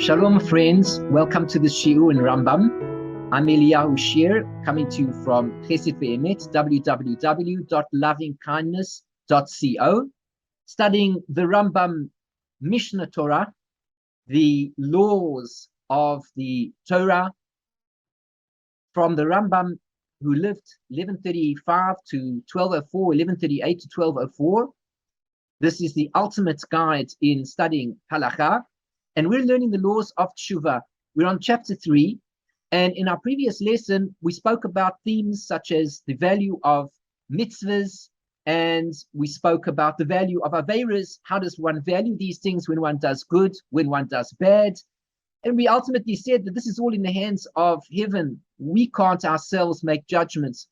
Shalom, friends. Welcome to the Shiur in Rambam. I'm Eliyahu Shir, coming to you from Chesed Ve'emet, www.lovingkindness.co, studying the Rambam Mishnah Torah, the laws of the Torah, from the Rambam, who lived 1135 to 1204, 1138 to 1204. This is the ultimate guide in studying halakha. And we're learning the laws of Teshuvah. We're on chapter 3. And in our previous lesson, we spoke about themes such as the value of mitzvahs, and we spoke about the value of aveiros. How does one value these things when one does good, when one does bad? And we ultimately said that this is all in the hands of heaven. We can't ourselves make judgments.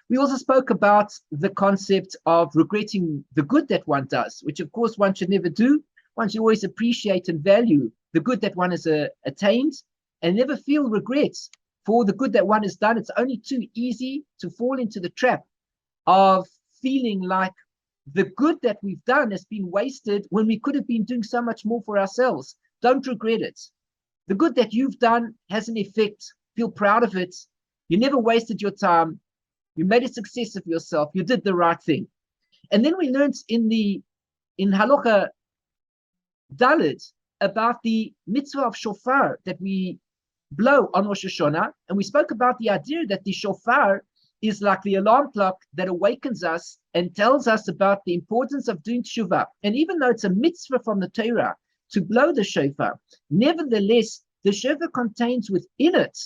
We also spoke about the concept of regretting the good that one does, which of course one should never do. One should always appreciate and value the good that one has attained and never feel regrets for the good that one has done. It's only too easy to fall into the trap of feeling like the good that we've done has been wasted when we could have been doing so much more for ourselves. Don't regret it. The good that you've done has an effect. Feel proud of it. You never wasted your time. You made a success of yourself. You did the right thing. And then we learned in Halacha Dalet about the mitzvah of Shofar that we blow on Rosh Hashanah, and we spoke about the idea that the Shofar is like the alarm clock that awakens us and tells us about the importance of doing Teshuvah. And even though it's a mitzvah from the Torah to blow the Shofar, nevertheless, the Shofar contains within it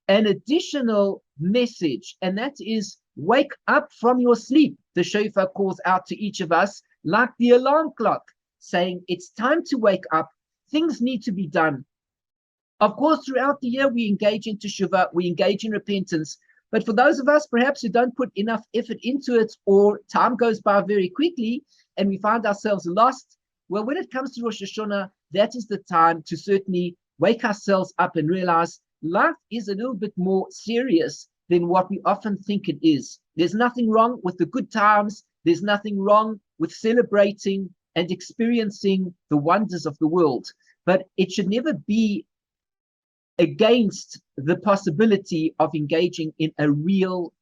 an additional message, and that is, wake up from your sleep. The Shofar calls out to each of us like the alarm clock, saying it's time to wake up, things need to be done. Of course, throughout the year, we engage in Teshuvah, we engage in repentance, but for those of us perhaps who don't put enough effort into it, or time goes by very quickly and we find ourselves lost, well, when it comes to Rosh Hashanah, that is the time to certainly wake ourselves up and realize life is a little bit more serious than what we often think it is. There's nothing wrong with the good times, there's nothing wrong with celebrating and experiencing the wonders of the world. But it should never be against the possibility of engaging in a real,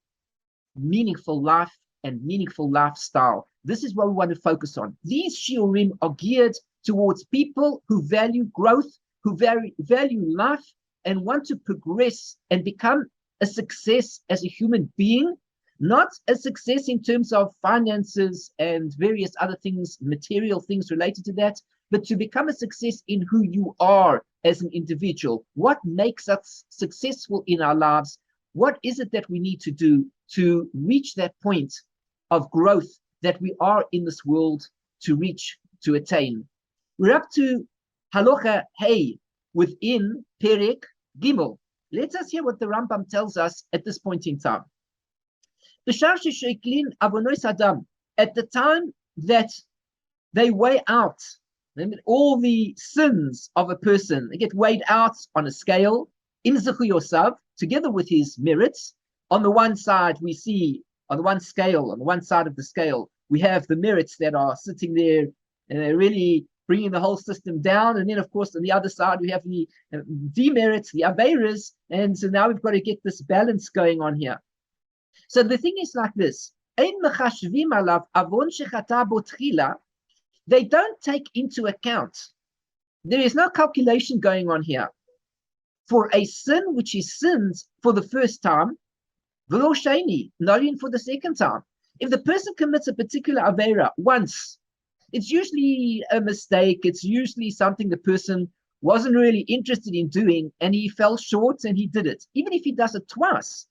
meaningful life and meaningful lifestyle. This is what we want to focus on. These shiurim are geared towards people who value growth, who value life, and want to progress and become a success as a human being. Not a success in terms of finances and various other things, material things related to that, but to become a success in who you are as an individual. What makes us successful in our lives? What is it that we need to do to reach that point of growth that we are in this world to reach, to attain? We're up to Halacha Hey within Perek Gimel. Let us hear what the Rambam tells us at this point in time. At the time that they weigh out all the sins of a person, they get weighed out on a scale, together with his merits. On the one side, we see, on the one scale, on the one side of the scale, we have the merits that are sitting there and they're really bringing the whole system down. And then, of course, on the other side, we have the demerits, the aveiros. And so now we've got to get this balance going on here. So the thing is like this. They don't take into account, there is no calculation going on here for a sin which is sinned for the first time, not even for the second time. If the person commits a particular aveira once, it's usually a mistake, it's usually something the person wasn't really interested in doing and he fell short and he did it. Even if he does it twice,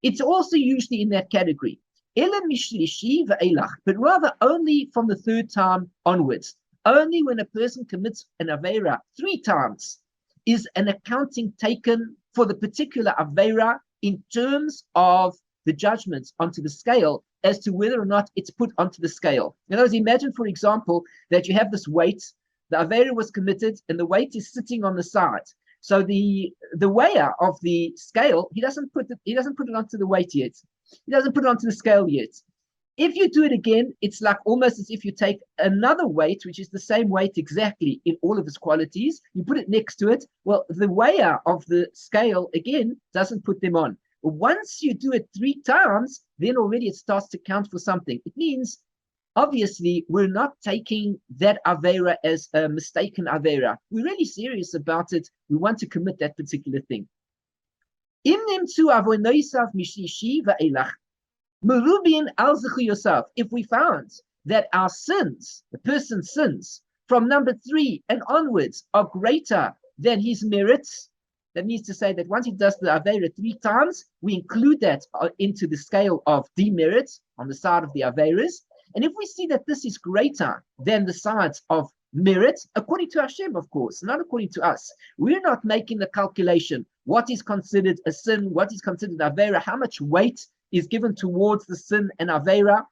it's also usually in that category. But rather only from the third time onwards. Only when a person commits an aveira 3 times is an accounting taken for the particular aveira in terms of the judgments onto the scale as to whether or not it's put onto the scale. In other words, imagine, for example, that you have this weight, the aveira was committed, and the weight is sitting on the side. So the weigher of the scale, he doesn't put it onto the weight yet. He doesn't put it onto the scale yet. If you do it again, it's like almost as if you take another weight, which is the same weight exactly in all of its qualities, you put it next to it. Well, the weigher of the scale, again, doesn't put them on. Once you do it 3 times, then already it starts to count for something. It means, obviously, we're not taking that Avera as a mistaken Avera. We're really serious about it. We want to commit that particular thing. If we found that our sins, the person's sins, from number 3 and onwards are greater than his merits, that means to say that once he does the Avera 3 times, we include that into the scale of demerits on the side of the Averas. And if we see that this is greater than the sides of merit, according to Hashem, of course, not according to us, we're not making the calculation. What is considered a sin? What is considered Avera? How much weight is given towards the sin and Avera?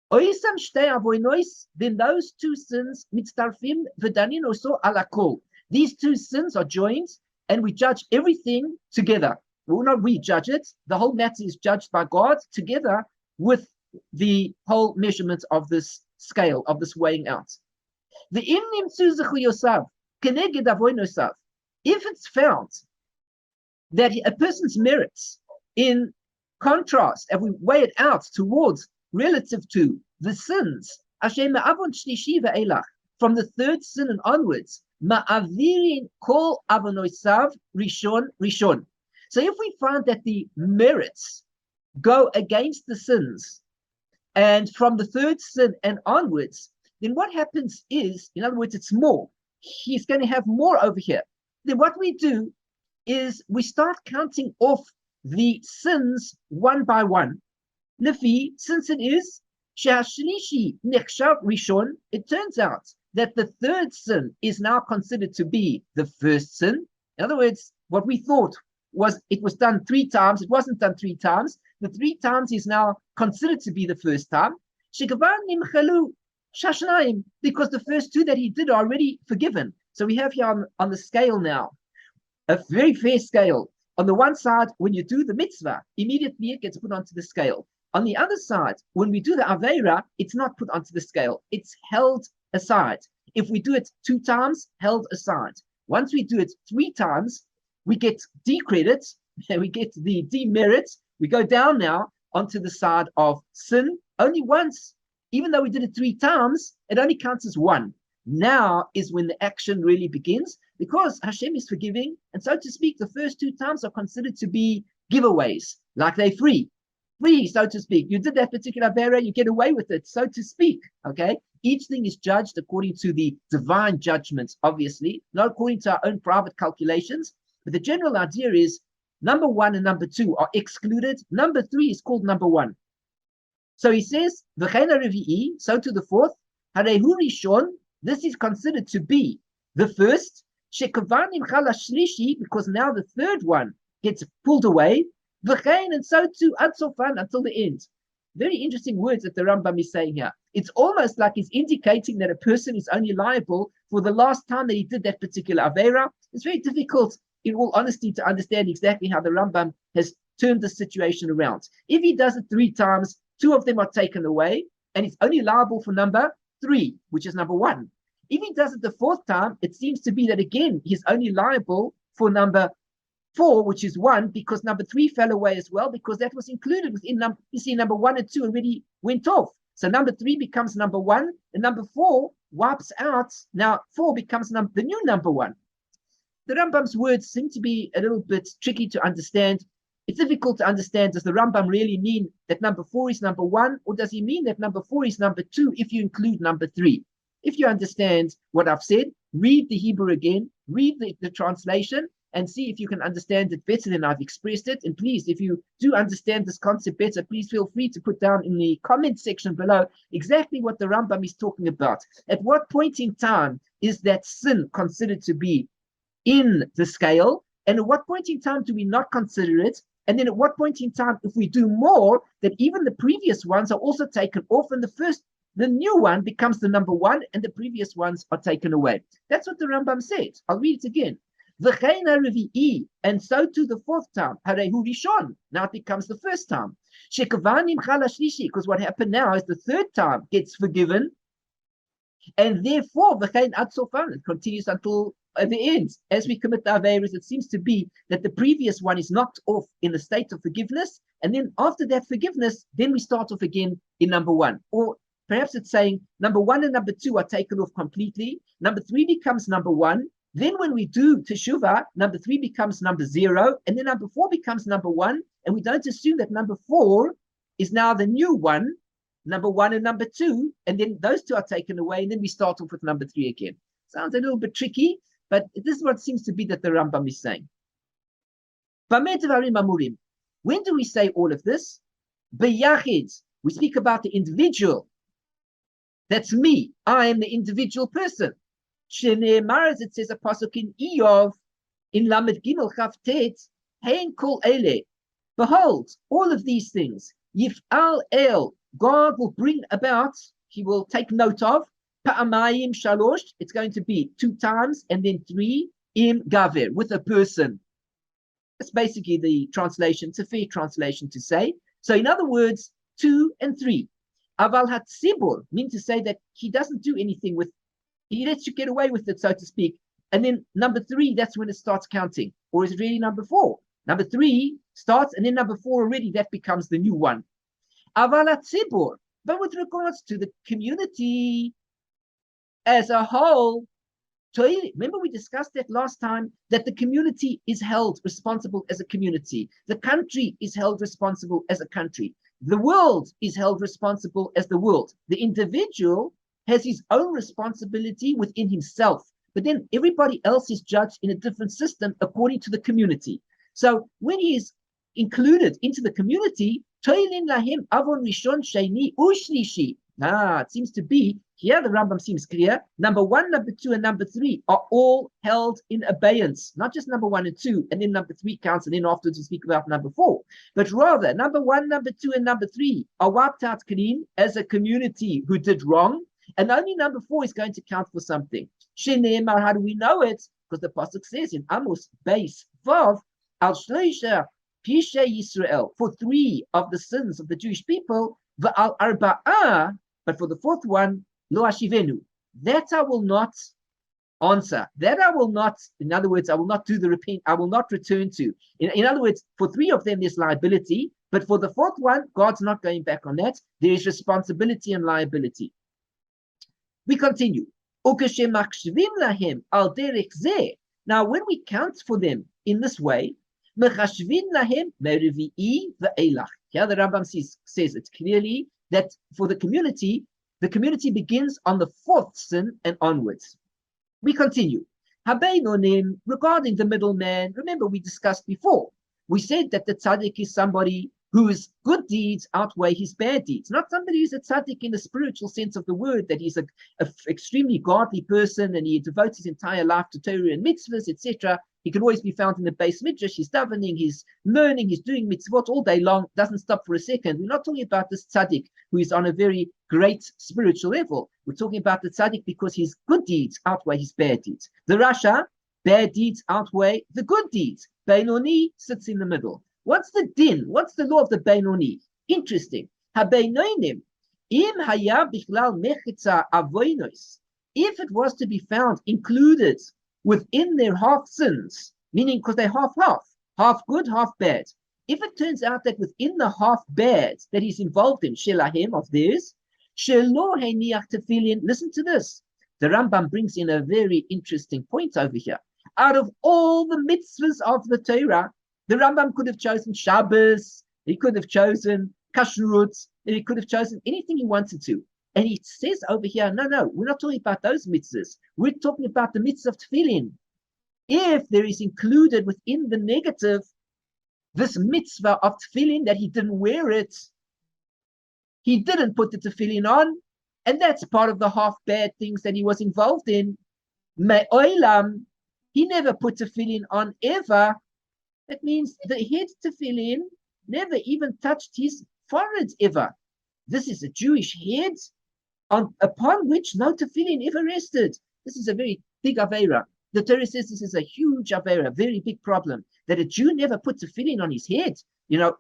Then those 2 sins, mitztarfim v'danin also alakol. These 2 sins are joined, and we judge everything together. Well, not we judge it. The whole matter is judged by God together with the whole measurement of this scale, of this weighing out. If it's found that a person's merits, in contrast, and we weigh it out towards, relative to the sins, from the 3rd sin and onwards, ma'avirin kol avonosav rishon. So if we find that the merits go against the sins, and from the 3rd sin and onwards, then what happens is, in other words, it's more. He's going to have more over here. Then what we do is we start counting off the sins one by one. Lefi, since it is shashlishi nechshav rishon, it turns out that the 3rd sin is now considered to be the 1st sin. In other words, what we thought was it was done 3 times, it wasn't done 3 times. The 3 times is now considered to be the 1st time. Because the first 2 that he did are already forgiven. So we have here on the scale now, a very fair scale. On the one side, when you do the mitzvah, immediately it gets put onto the scale. On the other side, when we do the Avera, it's not put onto the scale. It's held aside. If we do it 2 times, held aside. Once we do it 3 times, we get decredit, and we get the demerit. We go down now onto the side of sin only once. Even though we did it 3 times, it only counts as 1. Now is when the action really begins, because Hashem is forgiving, and so to speak, the first 2 times are considered to be giveaways, like they're free, so to speak. You did that particular Avera, you get away with it, so to speak, okay? Each thing is judged according to the divine judgments, obviously, not according to our own private calculations, but the general idea is number 1 and number 2 are excluded. Number 3 is called number 1. So he says, V'chena revi'i, so to the 4th, harehu rishon, this is considered to be the 1st, shekavanim chala shlishi, because now the 3rd one gets pulled away, v'chein, and so to ad sofan, until the end. Very interesting words that the Rambam is saying here. It's almost like he's indicating that a person is only liable for the last time that he did that particular Avera. It's very difficult, in all honesty, to understand exactly how the Rambam has turned the situation around. If he does it 3 times, 2 of them are taken away, and he's only liable for number 3, which is number 1. If he does it the 4th time, it seems to be that again, he's only liable for number 4, which is 1, because number 3 fell away as well, because that was included within number, you see, number 1 and 2 already went off. So number 3 becomes number 1, and number 4 wipes out. Now 4 becomes the new number 1. The Rambam's words seem to be a little bit tricky to understand. It's difficult to understand. Does the Rambam really mean that number 4 is number 1, or does he mean that number 4 is number 2 if you include number 3? If you understand what I've said, read the Hebrew again, read the translation, and see if you can understand it better than I've expressed it. And please, if you do understand this concept better, please feel free to put down in the comment section below exactly what the Rambam is talking about. At what point in time is that sin considered to be in the scale? And at what point in time do we not consider it? And then at what point in time, if we do more, that even the previous ones are also taken off, and the new one becomes the number 1, and the previous ones are taken away. That's what the Rambam said. I'll read it again. And so to the fourth time. Now it becomes the first time. Because what happened now is the third time gets forgiven. And therefore, it continues until the end. As we commit the Averis, it seems to be that the previous one is knocked off in the state of forgiveness. And then after that forgiveness, then we start off again in number one. Or perhaps it's saying number one and number two are taken off completely. Number three becomes number one. Then when we do Teshuvah, number three becomes number zero. And then number four becomes number one. And we don't assume that number four is now the new one. Number one and number two, and then those two are taken away, and then we start off with number three again. Sounds a little bit tricky, but this is what seems to be that the Rambam is saying. When do we say all of this? Beyachid, we speak about the individual. That's me. I am the individual person. As it says a pasuk in Iyov, in Lamed Gimel Chavtet, Hein Kol Ele. Behold, all of these things, Yif'al El, God will bring about, he will take note of, Pa'amayim Shalosh, it's going to be 2 times, and then 3, Im Gaver, with a person. That's basically the translation. It's a fair translation to say. So in other words, 2 and 3. Aval Hatzibur, mean to say that he doesn't do anything with, he lets you get away with it, so to speak. And then number 3, that's when it starts counting. Or is it really number 4? Number 3 starts, and then number 4 already, that becomes the new one. Aval but with regards to the community as a whole, remember we discussed that last time, that the community is held responsible as a community. The country is held responsible as a country. The world is held responsible as the world. The individual has his own responsibility within himself, but then everybody else is judged in a different system according to the community. So when he is included into the community, it seems to be, here the Rambam seems clear, number 1, number 2, and number 3 are all held in abeyance. Not just number 1 and 2, and then number 3 counts, and then afterwards we speak about number 4. But rather, number 1, number 2, and number 3 are wiped out clean as a community who did wrong, and only number 4 is going to count for something. How do we know it? Because the Pasuk says in Amos base Vav, Al Shloisha Pishe Yisrael, for 3 of the sins of the Jewish people, V'al Arba'ah, but for the 4th one, Lo Ashivenu. That I will not answer. That I will not, in other words, I will not do the repent, I will not return to. In other words, for 3 of them, there's liability, but for the 4th one, God's not going back on that. There is responsibility and liability. We continue. Now, when we count for them in this way, here the Rambam says it clearly that for the community begins on the 4th sin and onwards. We continue. Beinoni, regarding the middleman, remember we discussed before. We said that the tzaddik is somebody whose good deeds outweigh his bad deeds. Not somebody who's a tzaddik in the spiritual sense of the word, that he's an extremely godly person and he devotes his entire life to Torah and mitzvahs, etc. He can always be found in the base midrash. He's davening, he's learning, he's doing mitzvot all day long, doesn't stop for a second. We're not talking about this tzaddik who is on a very great spiritual level. We're talking about the tzaddik because his good deeds outweigh his bad deeds. The Rasha, bad deeds outweigh the good deeds. Beinoni sits in the middle. What's the din? What's the law of the Beinoni? Interesting. Ha-Beinonim, im haya bichlal mechitza avoinos. If it was to be found included within their half sins, meaning because they're half good, half bad. If it turns out that within the half bad that he's involved in, shelahem, of theirs, shelo heiniach tefillin, listen to this. The Rambam brings in a very interesting point over here. Out of all the mitzvahs of the Torah, the Rambam could have chosen Shabbos, he could have chosen Kashrut, he could have chosen anything he wanted to. And he says over here, no, we're not talking about those mitzvahs. We're talking about the mitzvah of tefillin. If there is included within the negative this mitzvah of tefillin, that he didn't wear it, he didn't put the tefillin on, and that's part of the half bad things that he was involved in. Me'olam, he never put tefillin on ever. That means the head tefillin never even touched his forehead ever. This is a Jewish head upon which no tefillin ever rested. This is a very big aveira. The Torah says this is a huge avera, a very big problem, that a Jew never puts a tefillin on his head,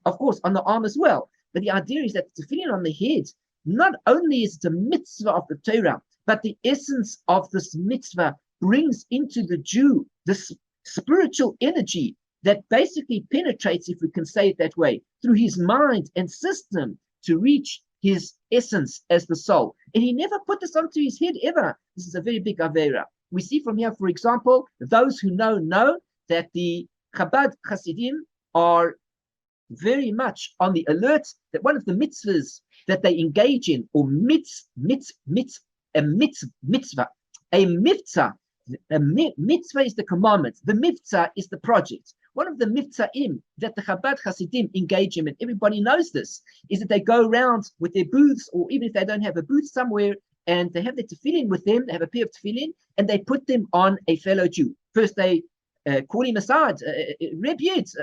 of course, on the arm as well. But the idea is that the tefillin on the head, not only is it a mitzvah of the Torah, but the essence of this mitzvah brings into the Jew this spiritual energy that basically penetrates, if we can say it that way, through his mind and system to reach his essence as the soul. And he never put this onto his head ever. This is a very big avera. We see from here, for example, those who know that the Chabad Hasidim are very much on the alert that one of the mitzvahs that they engage in, or a mitzvah is the commandment, the mitzvah is the project. One of the mitzvahim that the Chabad Hasidim engage in, and everybody knows this, is that they go around with their booths, or even if they don't have a booth somewhere, and they have their tefillin with them, they have a pair of tefillin, and they put them on a fellow Jew. First they call him aside, Rebellious,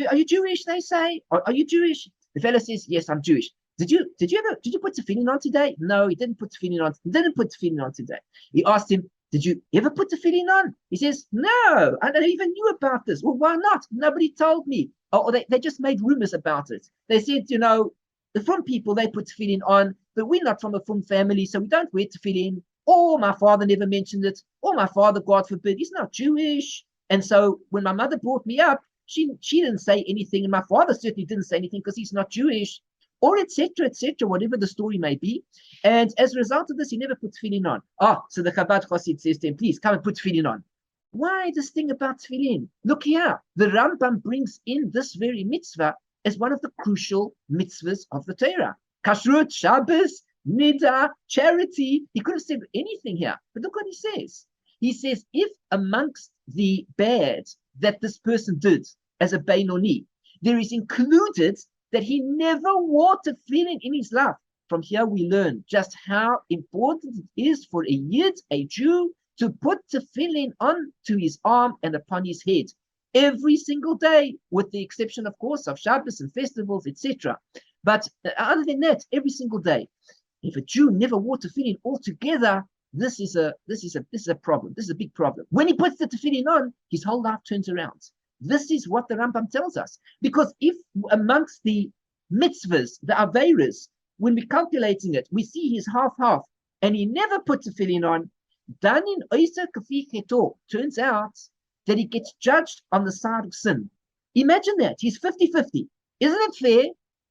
are you Jewish? They say, are you Jewish? The fellow says, yes, I'm Jewish. Did you put tefillin on today? No, he didn't put tefillin on. He didn't put tefillin on today. He asked him, did you ever put tefillin on? He says, no, I don't even knew about this. Well, why not? Nobody told me. Or they just made rumors about it. They said, the Frum people, they put tefillin on, but we're not from a Frum family, so we don't wear tefillin. Or my father never mentioned it. Or my father, God forbid, he's not Jewish. And so when my mother brought me up, she didn't say anything, and my father certainly didn't say anything because he's not Jewish, or etc., whatever the story may be. And as a result of this, he never put tefillin on. So the Chabad Chassid says to him, please come and put tefillin on. Why this thing about tefillin? Look here, the Rambam brings in this very mitzvah as one of the crucial mitzvahs of the Torah. Kashrut, Shabbos, Nida, charity. He could have said anything here, but look what he says. He says, if amongst the bad that this person did as a Beinoni, there is included that he never wore tefillin in his life. From here we learn just how important it is for a Yid, a Jew, to put tefillin on to his arm and upon his head every single day, with the exception, of course, of Shabbos and festivals, etc. But other than that, every single day. If a Jew never wore tefillin altogether, this is a problem. This is a big problem. When he puts the tefillin on, his whole life turns around. This is what the Rambam tells us. Because if amongst the mitzvahs, the averas, when we're calculating it, we see he's half, and he never puts tefillin on, then in Oisa Kafi Cheto, turns out that he gets judged on the side of sin. Imagine that. He's 50-50. Isn't it fair?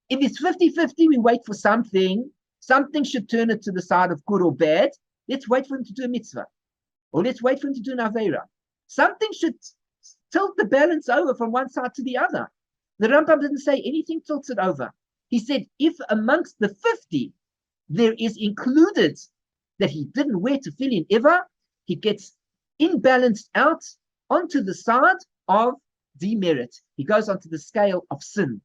If it's 50-50, we wait for something. Something should turn it to the side of good or bad. Let's wait for him to do a mitzvah. Or let's wait for him to do an avera. Something should tilt the balance over from one side to the other. The Rambam didn't say anything tilts it over. He said, if amongst the 50, there is included that he didn't wear tefillin ever, he gets imbalanced out onto the side of demerit. He goes onto the scale of sin.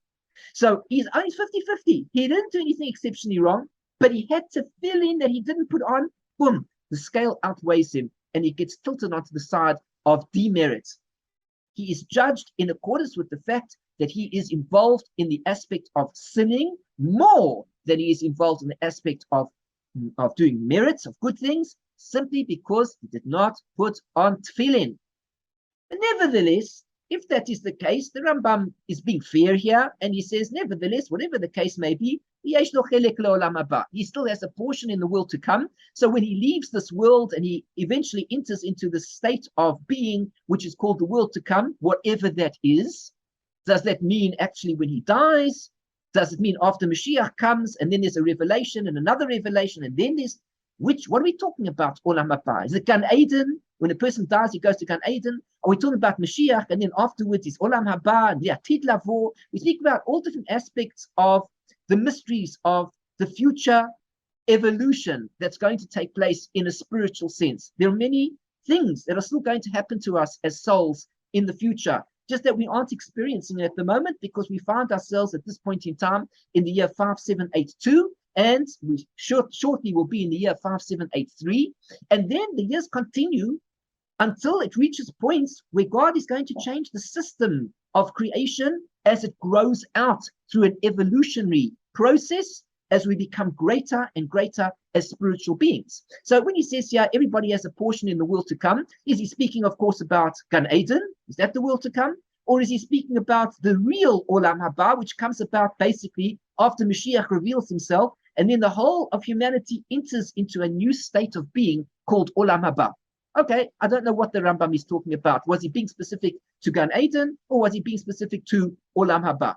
So he's only 50-50. He didn't do anything exceptionally wrong, but he had tefillin that he didn't put on. Boom, the scale outweighs him, and he gets tilted onto the side of demerit. He is judged in accordance with the fact that he is involved in the aspect of sinning more than he is involved in the aspect of doing merits, of good things, simply because he did not put on tefillin. And nevertheless, if that is the case, the Rambam is being fair here, and he says, nevertheless, whatever the case may be, he still has a portion in the world to come. So when he leaves this world and he eventually enters into the state of being, which is called the world to come, whatever that is, does that mean actually when he dies? Does it mean after Mashiach comes and then there's a revelation and another revelation and then there's what are we talking about? Olam Haba? Is it Gan Eden? When a person dies, he goes to Gan Eden. Are we talking about Mashiach and then afterwards is Olam Haba and Yatid Lavo? We speak about all different aspects of the mysteries of the future evolution that's going to take place in a spiritual sense. There are many things that are still going to happen to us as souls in the future, just that we aren't experiencing it at the moment because we find ourselves at this point in time in the year 5782, and we shortly will be in the year 5783, and then the years continue until it reaches points where God is going to change the system of creation as it grows out through an evolutionary process, as we become greater and greater as spiritual beings. So when he says here, everybody has a portion in the world to come, is he speaking, of course, about Gan Eden? Is that the world to come? Or is he speaking about the real Olam Haba, which comes about basically after Mashiach reveals himself, and then the whole of humanity enters into a new state of being called Olam Haba? Okay, I don't know what the Rambam is talking about. Was he being specific to Gan Eden, or was he being specific to Olam Haba?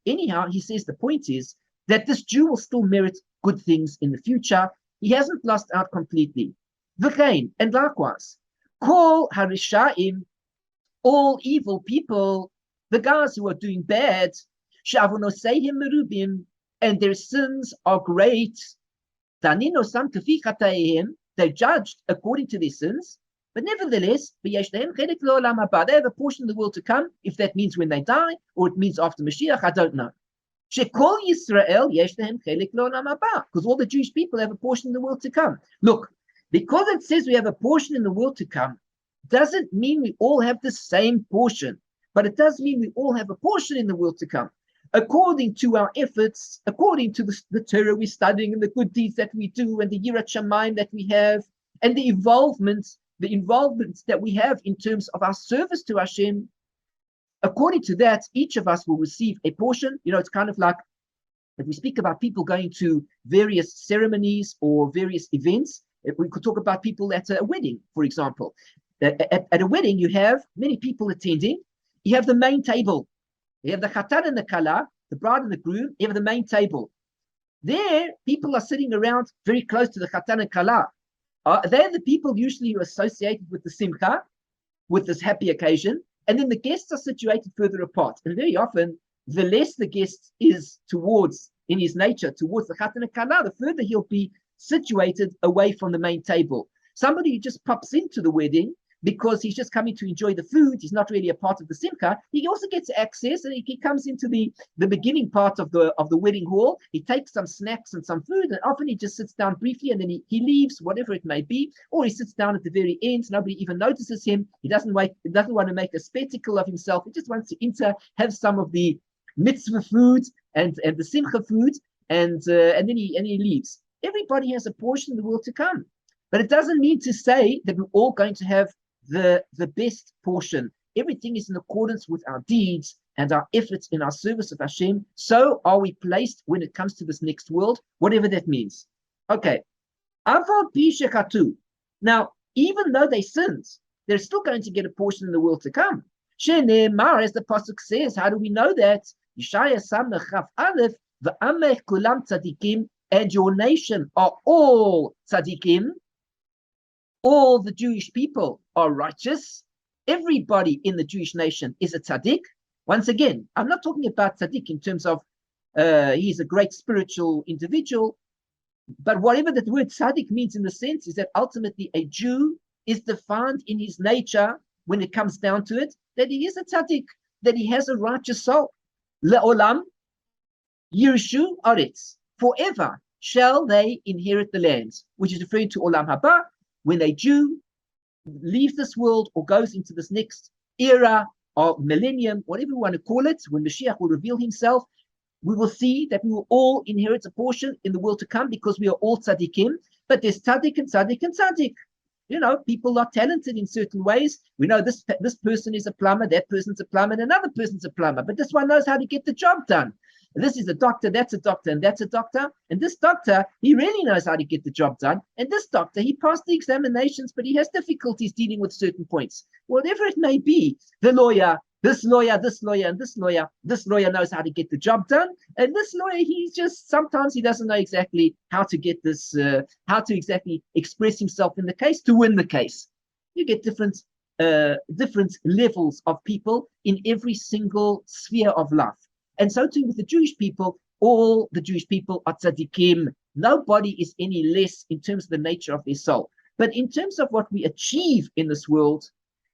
Anyhow, he says the point is that this Jew will still merit good things in the future. He hasn't lost out completely. V'chein, and likewise, Kol Harishaim, all evil people, the guys who are doing bad, Sha'avonosehim merubim, and their sins are great. Taninosam kafi chataehim, they're judged according to their sins. But nevertheless, they have a portion of the world to come, if that means when they die, or it means after Mashiach, I don't know. Because all the Jewish people have a portion in the world to come. Look, because it says we have a portion in the world to come, doesn't mean we all have the same portion, but it does mean we all have a portion in the world to come. According to our efforts, according to the Torah we're studying, and the good deeds that we do, and the Yirat Shamayim that we have, and the involvement that we have in terms of our service to Hashem, according to that, each of us will receive a portion. You know, it's kind of like if we speak about people going to various ceremonies or various events, we could talk about people at a wedding, for example. At a wedding, you have many people attending. You have the main table. You have the Chatan and the Kala, the bride and the groom. You have the main table. There, people are sitting around very close to the Chatan and Kala. They're the people usually associated with the Simcha, with this happy occasion. And then the guests are situated further apart. And very often, the less the guest is towards, in his nature, towards the Chatan and Kala, the further he'll be situated away from the main table. Somebody who just pops into the wedding because he's just coming to enjoy the food, he's not really a part of the Simcha, he also gets access, and he comes into the beginning part of the wedding hall. He takes some snacks and some food, and often he just sits down briefly, and then he leaves, whatever it may be, or he sits down at the very end. Nobody even notices him. He doesn't want to make a spectacle of himself. He just wants to enter, have some of the mitzvah food and the Simcha food, and then he leaves. Everybody has a portion of the world to come, but it doesn't mean to say that we're all going to have the best portion. Everything is in accordance with our deeds and our efforts in our service of Hashem. So are we placed when it comes to this next world, whatever that means. Okay. Now, even though they sinned, they're still going to get a portion in the world to come. As the pasuk says, how do we know that? And your nation are all tzaddikim. All the Jewish people are righteous. Everybody in the Jewish nation is a tzaddik. Once again, I'm not talking about tzaddik in terms of he's a great spiritual individual, but whatever that word tzaddik means in the sense is that ultimately a Jew is defined in his nature, when it comes down to it, that he is a tzaddik, that he has a righteous soul. Le'olam yirshu aretz, forever shall they inherit the land, which is referring to Olam Haba. When a Jew leaves this world or goes into this next era or millennium, whatever you want to call it, when Mashiach will reveal himself, we will see that we will all inherit a portion in the world to come, because we are all tzaddikim. But there's tzaddik and tzaddik and tzaddik. You know, people are talented in certain ways. We know this person is a plumber, that person's a plumber, and another person's a plumber. But this one knows how to get the job done. This is a doctor, that's a doctor, and that's a doctor. And this doctor, he really knows how to get the job done. And this doctor, he passed the examinations, but he has difficulties dealing with certain points. Whatever it may be, the lawyer, this lawyer, this lawyer, and this lawyer knows how to get the job done. And this lawyer, sometimes he doesn't know exactly how to get this, how to exactly express himself in the case to win the case. You get different levels of people in every single sphere of life. And so too with the Jewish people, all the Jewish people are tzaddikim. Nobody is any less in terms of the nature of their soul. But in terms of what we achieve in this world,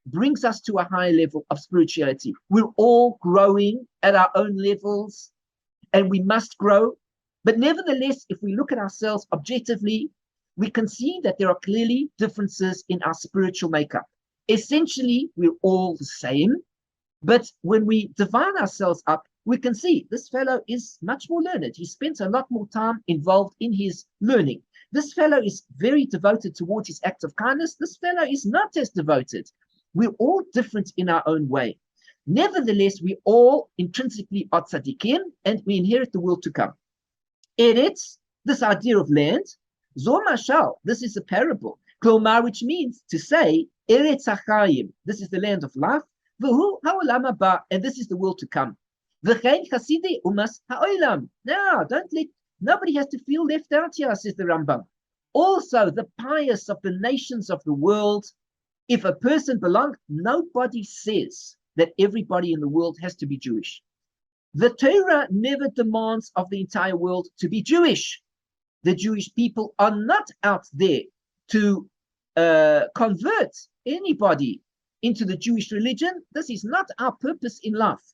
brings us to a higher level of spirituality. We're all growing at our own levels, and we must grow. But nevertheless, if we look at ourselves objectively, we can see that there are clearly differences in our spiritual makeup. Essentially, we're all the same. But when we divide ourselves up, we can see this fellow is much more learned. He spends a lot more time involved in his learning. This fellow is very devoted towards his act of kindness. This fellow is not as devoted. We're all different in our own way. Nevertheless, we all intrinsically are tzaddikim, and we inherit the world to come. Eretz, this idea of land, Zor Mashal, this is a parable. Klomar, which means to say, Eretz HaChaim, this is the land of life. V'hu ha'olam haba, and this is the world to come. V'chein chasidei umas ha'olam. Now, nobody has to feel left out here, says the Rambam. Also, the pious of the nations of the world, if a person belongs, nobody says that everybody in the world has to be Jewish. The Torah never demands of the entire world to be Jewish. The Jewish people are not out there to convert anybody into the Jewish religion. This is not our purpose in life.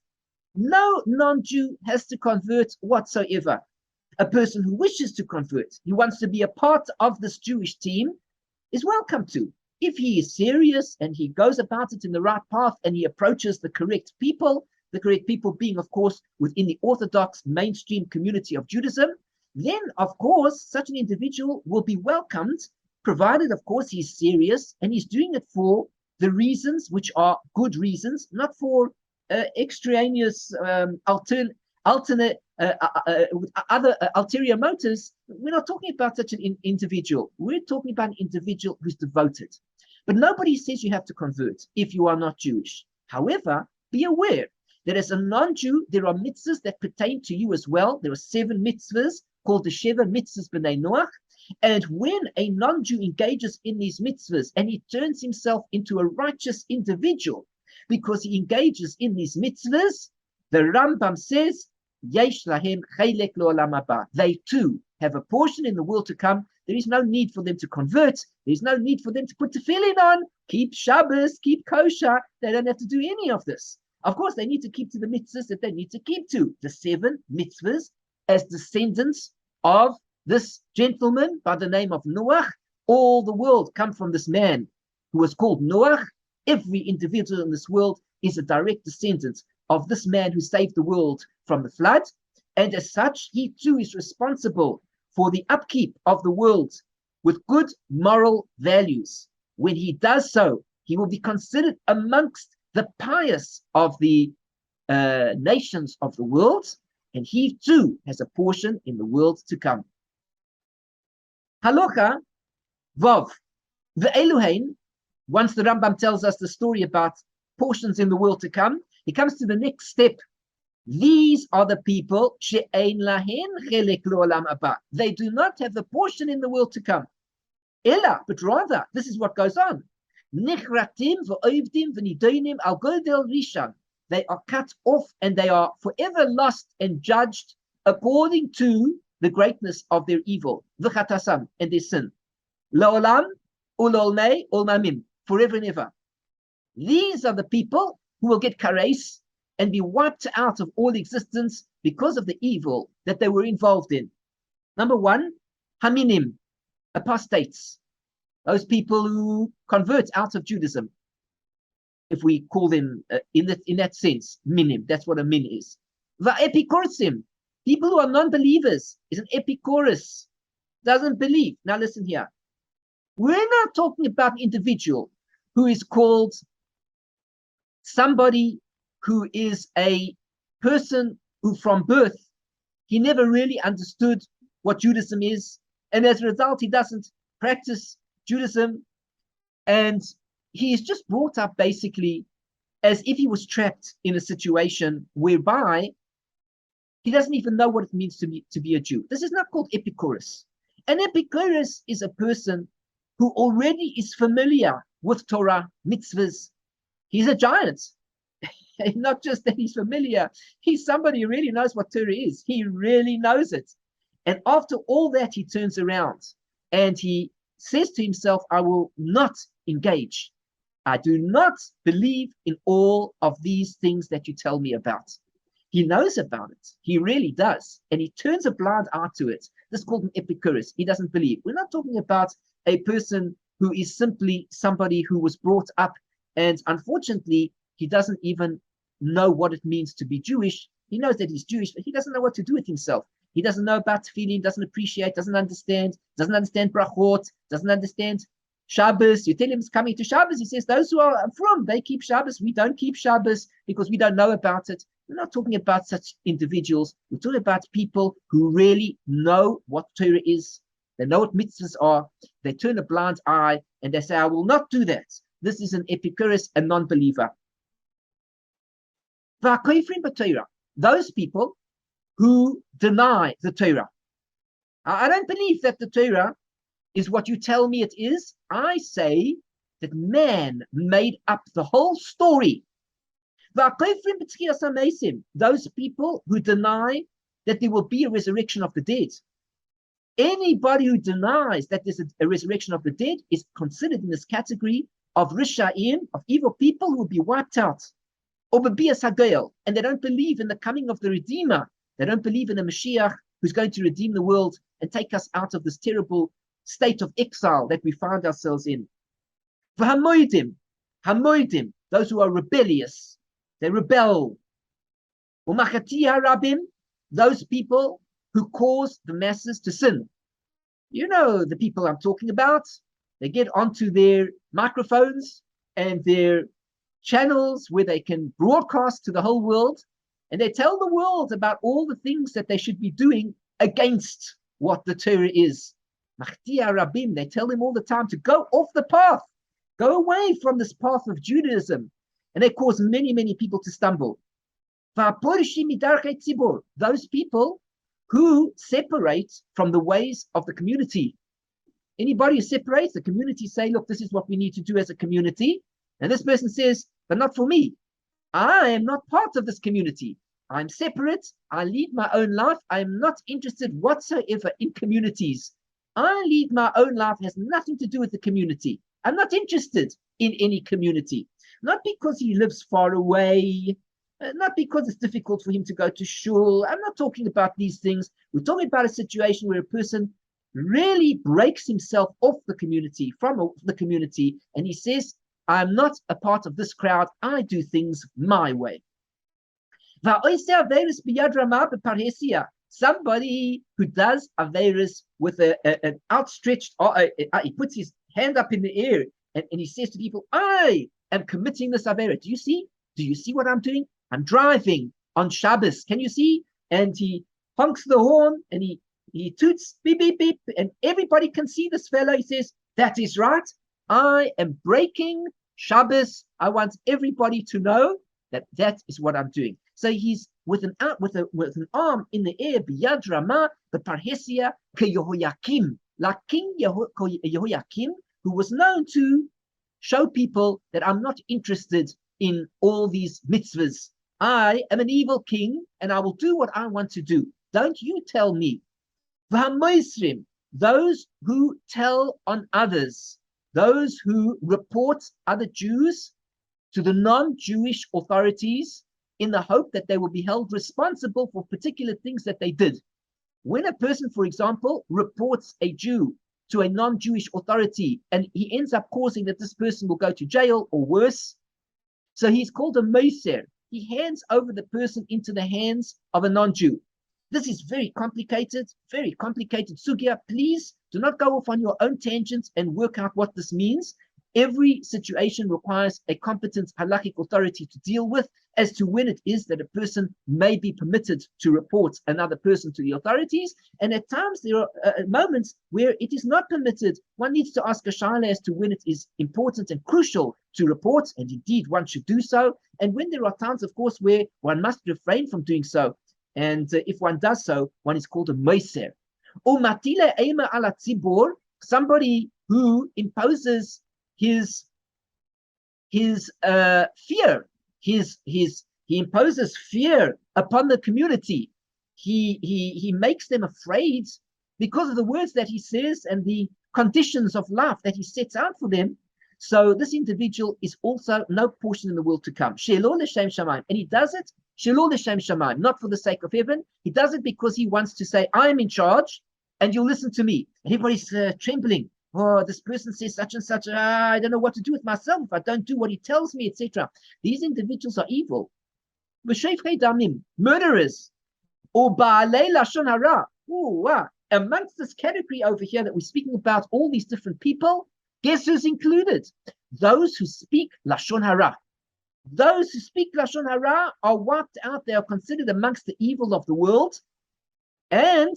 No non-Jew has to convert whatsoever. A person who wishes to convert, he wants to be a part of this Jewish team, is welcome to. If he is serious and he goes about it in the right path and he approaches the correct people being, of course, within the Orthodox mainstream community of Judaism, then, of course, such an individual will be welcomed, provided, of course, he's serious and he's doing it for the reasons which are good reasons, not for extraneous, ulterior motives. We're not talking about such an individual. We're talking about an individual who's devoted. But nobody says you have to convert if you are not Jewish. However, be aware that as a non-Jew, there are mitzvahs that pertain to you as well. There are 7 mitzvahs called the Sheva mitzvahs b'nei Noach. And when a non-Jew engages in these mitzvahs and he turns himself into a righteous individual because he engages in these mitzvahs, the Rambam says, Yesh lahem chelek le'olam haba. They too have a portion in the world to come. There is no need for them to convert. There is no need for them to put Tefillin on, keep Shabbos, keep kosher. They don't have to do any of this. Of course, they need to keep to the mitzvahs that they need to keep to. The 7 mitzvahs as descendants of this gentleman by the name of Noach. All the world come from this man who was called Noach. Every individual in this world is a direct descendant of this man who saved the world from the flood. And as such, he too is responsible for the upkeep of the world with good moral values. When he does so, he will be considered amongst the pious of the nations of the world, and he too has a portion in the world to come. Halacha Vav, the Eluhain, once the Rambam tells us the story about portions in the world to come, he comes to the next step. These are the people, she'ein lahen chelek le'olam haba. They do not have a portion in the world to come. Ella, but rather, this is what goes on. Nichratim v'oivdim v'nidonim al godel rishon. They are cut off and they are forever lost and judged according to the greatness of their evil, v'chatasam, and their sin. La'olam ulolmei ulmamim, forever and ever. These are the people who will get kares and be wiped out of all existence because of the evil that they were involved in. Number 1, Minim, apostates, those people who convert out of Judaism. If we call them in that sense, Minim, that's what a min is. Epikorosim, people who are non-believers, is an Epikoros, doesn't believe. Now listen here. We're not talking about an individual who is called somebody who is a person who from birth, he never really understood what Judaism is. And as a result, he doesn't practice Judaism. And he is just brought up basically as if he was trapped in a situation whereby he doesn't even know what it means to be a Jew. This is not called Epikoros. An Epikoros is a person who already is familiar with Torah, mitzvahs. He's a giant. Not just that he's familiar, he's somebody who really knows what Torah is. He really knows it. And after all that, he turns around and he says to himself, I will not engage. I do not believe in all of these things that you tell me about. He knows about it. He really does. And he turns a blind eye to it. This is called an Epikoros. He doesn't believe. We're not talking about a person who is simply somebody who was brought up and unfortunately, he doesn't even know what it means to be Jewish. He knows that he's Jewish, but he doesn't know what to do with himself. He doesn't know about Tefillin, doesn't appreciate, doesn't understand brachot, doesn't understand Shabbos. You tell him he's coming to Shabbos. He says, those who are from, they keep Shabbos. We don't keep Shabbos because we don't know about it. We're not talking about such individuals. We're talking about people who really know what Torah is. They know what mitzvahs are. They turn a blind eye and they say, I will not do that. This is an Epikoros, a non-believer. Those people who deny the Torah. I don't believe that the Torah is what you tell me it is. I say that man made up the whole story. Those people who deny that there will be a resurrection of the dead. Anybody who denies that there's a resurrection of the dead is considered in this category of Risha'im, of evil people who will be wiped out. Or Bias Hagel, and they don't believe in the coming of the Redeemer. They don't believe in the Mashiach who's going to redeem the world and take us out of this terrible state of exile that we find ourselves in. Hamoidim, those who are rebellious, they rebel. Rabim, those people who cause the masses to sin. You know the people I'm talking about. They get onto their microphones and their channels where they can broadcast to the whole world, and they tell the world about all the things that they should be doing against what the Torah is. Rabim, they tell them all the time to go off the path, go away from this path of Judaism, and they cause many, many people to stumble. Those people who separate from the ways of the community. Anybody who separates, the community say, look, this is what we need to do as a community. And this person says, but not for me. I am not part of this community. I'm separate. I lead my own life. I'm not interested whatsoever in communities. I lead my own life. It has nothing to do with the community. I'm not interested in any community. Not because he lives far away, not because it's difficult for him to go to shul. I'm not talking about these things. We're talking about a situation where a person really breaks himself off the community, from the community, and he says, I'm not a part of this crowd. I do things my way. Somebody who does Averis with an outstretched, he puts his hand up in the air and he says to people, I am committing this Avera. Do you see? Do you see what I'm doing? I'm driving on Shabbos. Can you see? And he honks the horn and he toots, beep, beep, beep, and everybody can see this fellow. He says, that is right. I am breaking Shabbos. I want everybody to know that that is what I'm doing. So he's with an arm in the air, biyad rama, the parhesia ke Yehoyakim, like King Yehoyakim, who was known to show people that I'm not interested in all these mitzvahs. I am an evil king, and I will do what I want to do. Don't you tell me. V'hamoisrim, those who tell on others, those who report other Jews to the non-Jewish authorities in the hope that they will be held responsible for particular things that they did. When a person, for example, reports a Jew to a non-Jewish authority and he ends up causing that this person will go to jail or worse, so he's called a Moser. He hands over the person into the hands of a non-Jew. This is very complicated sugya. Please do not go off on your own tangents and work out what this means. Every situation requires a competent halakhic authority to deal with as to when it is that a person may be permitted to report another person to the authorities. And at times there are moments where it is not permitted. One needs to ask a shaila as to when it is important and crucial to report, and indeed one should do so. And when there are times, of course, where one must refrain from doing so. And if one does so, one is called a moser. Umatile ema ala tzibor, somebody who imposes his fear, he imposes fear upon the community. He makes them afraid because of the words that he says and the conditions of life that he sets out for them. So this individual is also no portion in the world to come. Shelo l'shem shamayim, and he does it shelo l'shem shamayim, not for the sake of heaven. He does it because he wants to say, I am in charge, and you'll listen to me. And everybody's trembling. Oh, this person says such and such. I don't know what to do with myself if I don't do what he tells me, etc. These individuals are evil. v'shefchei damim, murderers, or ba'alei lashon hara. Amongst this category over here that we're speaking about, all these different people, guess who's included? Those who speak lashon hara. Those who speak lashon hara are wiped out. They are considered amongst the evil of the world, and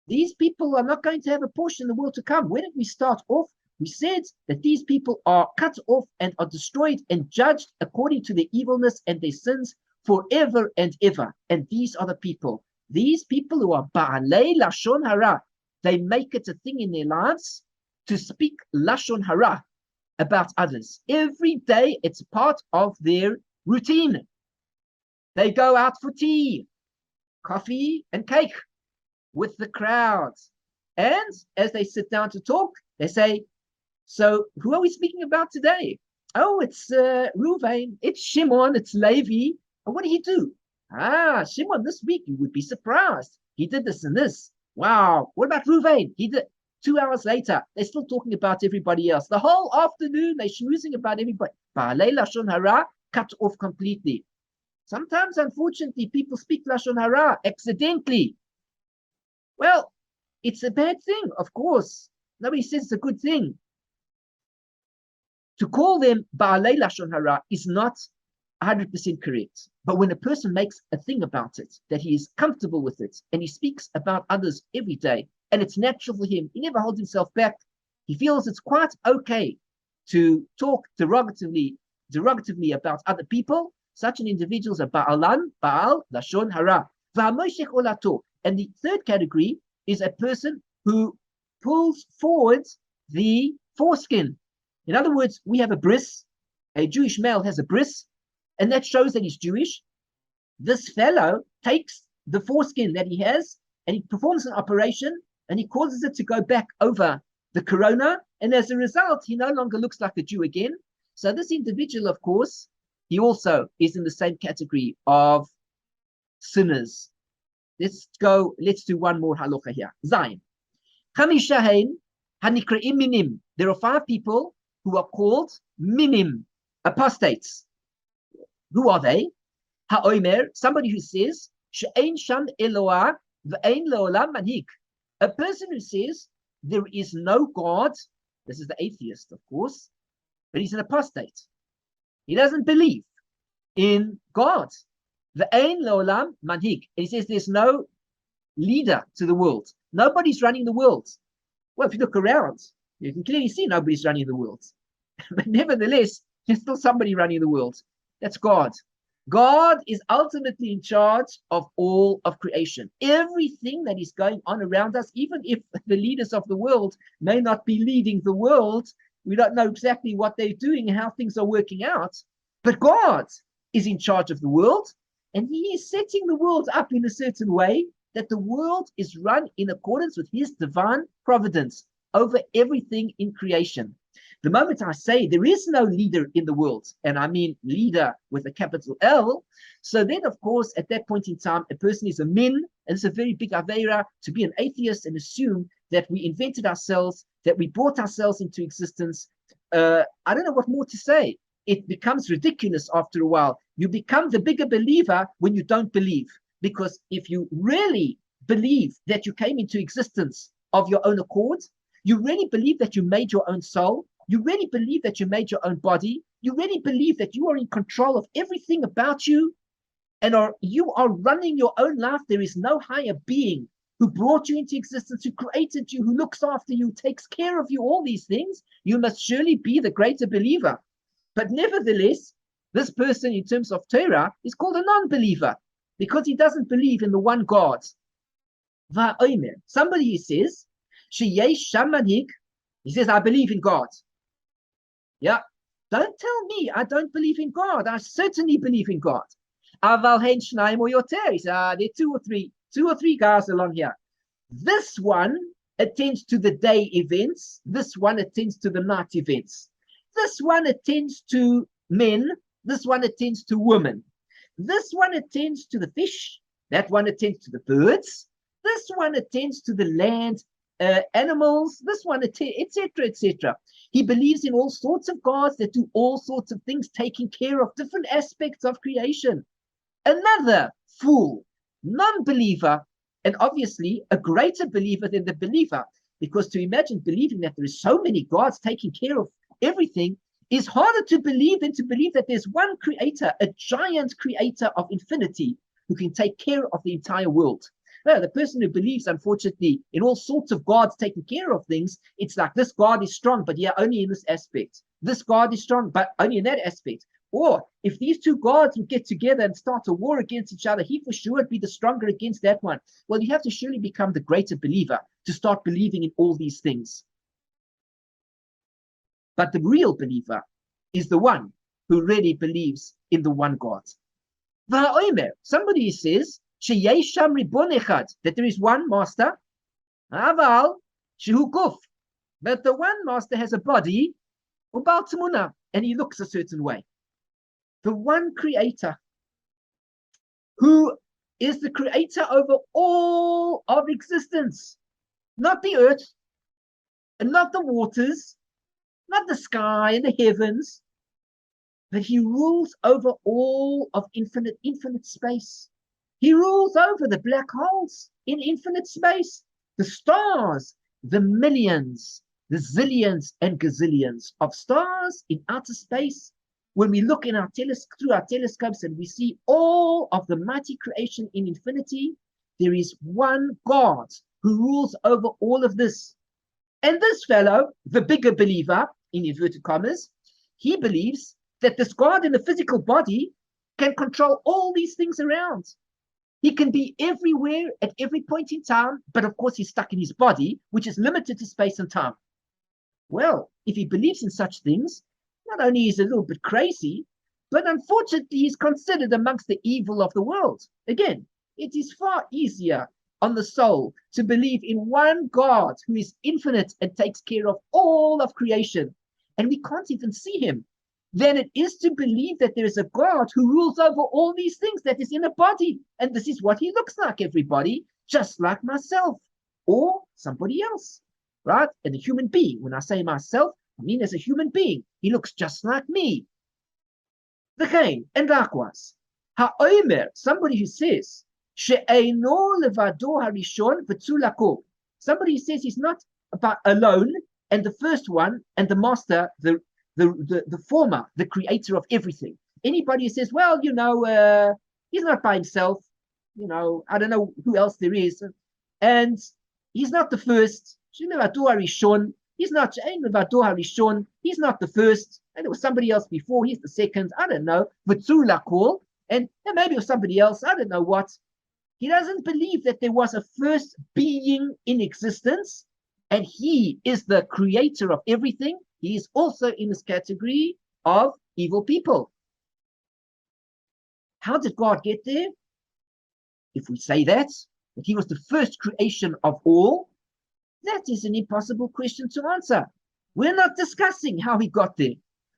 these people are not going to have a portion in the world to come. When did we start off? We said that these people are cut off and are destroyed and judged according to their evilness and their sins forever and ever. And these are the people. These people who are ba'alei lashon hara, they make it a thing in their lives to speak lashon hara about others. Every day it's part of their routine. They go out for tea, coffee, and cake with the crowds. And as they sit down to talk, they say, so who are we speaking about today? Oh, it's Reuven, it's Shimon, it's Levi. And what did he do? Shimon, this week, you would be surprised. He did this and this. Wow. What about Reuven? He did 2 hours later. They're still talking about everybody else. The whole afternoon, they're schmoozing about everybody. Ba'alei lashon hara, cut off completely. Sometimes, unfortunately, people speak lashon hara accidentally. Well, it's a bad thing, of course. Nobody says it's a good thing. To call them ba'alei lashon hara is not 100% correct. But when a person makes a thing about it, that he is comfortable with it, and he speaks about others every day, and it's natural for him, he never holds himself back, he feels it's quite okay to talk derogatively about other people, such an individual is a ba'al lashon hara. And the third category is a person who pulls forward the foreskin. In other words, we have a bris, a Jewish male has a bris, and that shows that he's Jewish. This fellow takes the foreskin that he has and he performs an operation and he causes it to go back over the corona. And as a result, he no longer looks like a Jew again. So this individual, of course, he also is in the same category of sinners. Let's do one more halacha here. Zayin. Chamishahen hanikreim minim. There are 5 people who are called minim, apostates. Who are they? Ha'omer, somebody who says, she'ein sham Eloah v'ein le'olam manhig. A person who says, there is no God, this is the atheist, of course, but he's an apostate. He doesn't believe in God. V'ein le'olam manhig. He says there's no leader to the world. Nobody's running the world. Well, if you look around, you can clearly see nobody's running the world. But nevertheless, there's still somebody running the world. That's God. God is ultimately in charge of all of creation. Everything that is going on around us, even if the leaders of the world may not be leading the world, we don't know exactly what they're doing and how things are working out, but God is in charge of the world, and he is setting the world up in a certain way that the world is run in accordance with his divine providence over everything in creation. The moment I say there is no leader in the world, and I mean leader with a capital L, so then, of course, at that point in time, a person is a min, and it's a very big aveira to be an atheist and assume that we invented ourselves, that we brought ourselves into existence. I don't know what more to say. It becomes ridiculous after a while. You become the bigger believer when you don't believe, because if you really believe that you came into existence of your own accord, you really believe that you made your own soul, you really believe that you made your own body, you really believe that you are in control of everything about you, and you are running your own life. There is no higher being who brought you into existence, who created you, who looks after you, takes care of you, all these things. You must surely be the greater believer. But nevertheless, this person in terms of Torah is called a non-believer because he doesn't believe in the one God. Somebody says, he says, I believe in God. Yeah, don't tell me I don't believe in God. I certainly believe in God. He says, there are two or three guys along here. This one attends to the day events. This one attends to the night events. This one attends to men. This one attends to women. This one attends to the fish. That one attends to the birds. This one attends to the land animals. This one, etc., etc. He believes in all sorts of gods that do all sorts of things, taking care of different aspects of creation. Another fool, non-believer, and obviously a greater believer than the believer, because to imagine believing that there is so many gods taking care of everything is harder to believe than to believe that there's one creator, a giant creator of infinity, who can take care of the entire world. No, the person who believes, unfortunately, in all sorts of gods taking care of things, it's like this God is strong, but yeah, only in this aspect. This God is strong, but only in that aspect. Or if these two gods would get together and start a war against each other, he for sure would be the stronger against that one. Well, you have to surely become the greater believer to start believing in all these things. But the real believer is the one who really believes in the one God. Somebody says that there is one master, but the one master has a body, and he looks a certain way. The one creator who is the creator over all of existence, not the earth, and not the waters, not the sky and the heavens, but he rules over all of infinite space. He rules over the black holes in infinite space, the stars, the millions, the zillions and gazillions of stars in outer space. When we look in our through our telescopes and we see all of the mighty creation in infinity, there is one God who rules over all of this. And this fellow, the bigger believer, in inverted commas, he believes that this God in the physical body can control all these things around. He can be everywhere at every point in time, but of course he's stuck in his body, which is limited to space and time. Well, if he believes in such things, not only is he a little bit crazy, but unfortunately he's considered amongst the evil of the world. Again, it is far easier on the soul to believe in one God who is infinite and takes care of all of creation, and we can't even see him, than it is to believe that there is a God who rules over all these things that is in a body, and this is what he looks like, everybody, just like myself or somebody else, right? And a human being, when I say myself, I mean as a human being, he looks just like me. And likewise, ha'omer, somebody who says, she'eino levado harishon v'tzulako, somebody who says he's not about alone, and the first one, and the master, the former, the creator of everything. Anybody who says, well, he's not by himself, I don't know who else there is, and he's not the first, he's not the first, and there was somebody else before, he's the second, I don't know, and maybe it was somebody else, I don't know what. He doesn't believe that there was a first being in existence, and he is the creator of everything. He is also in this category of evil people. How did God get there? If we say that he was the first creation of all, that is an impossible question to answer. We're not discussing how he got there.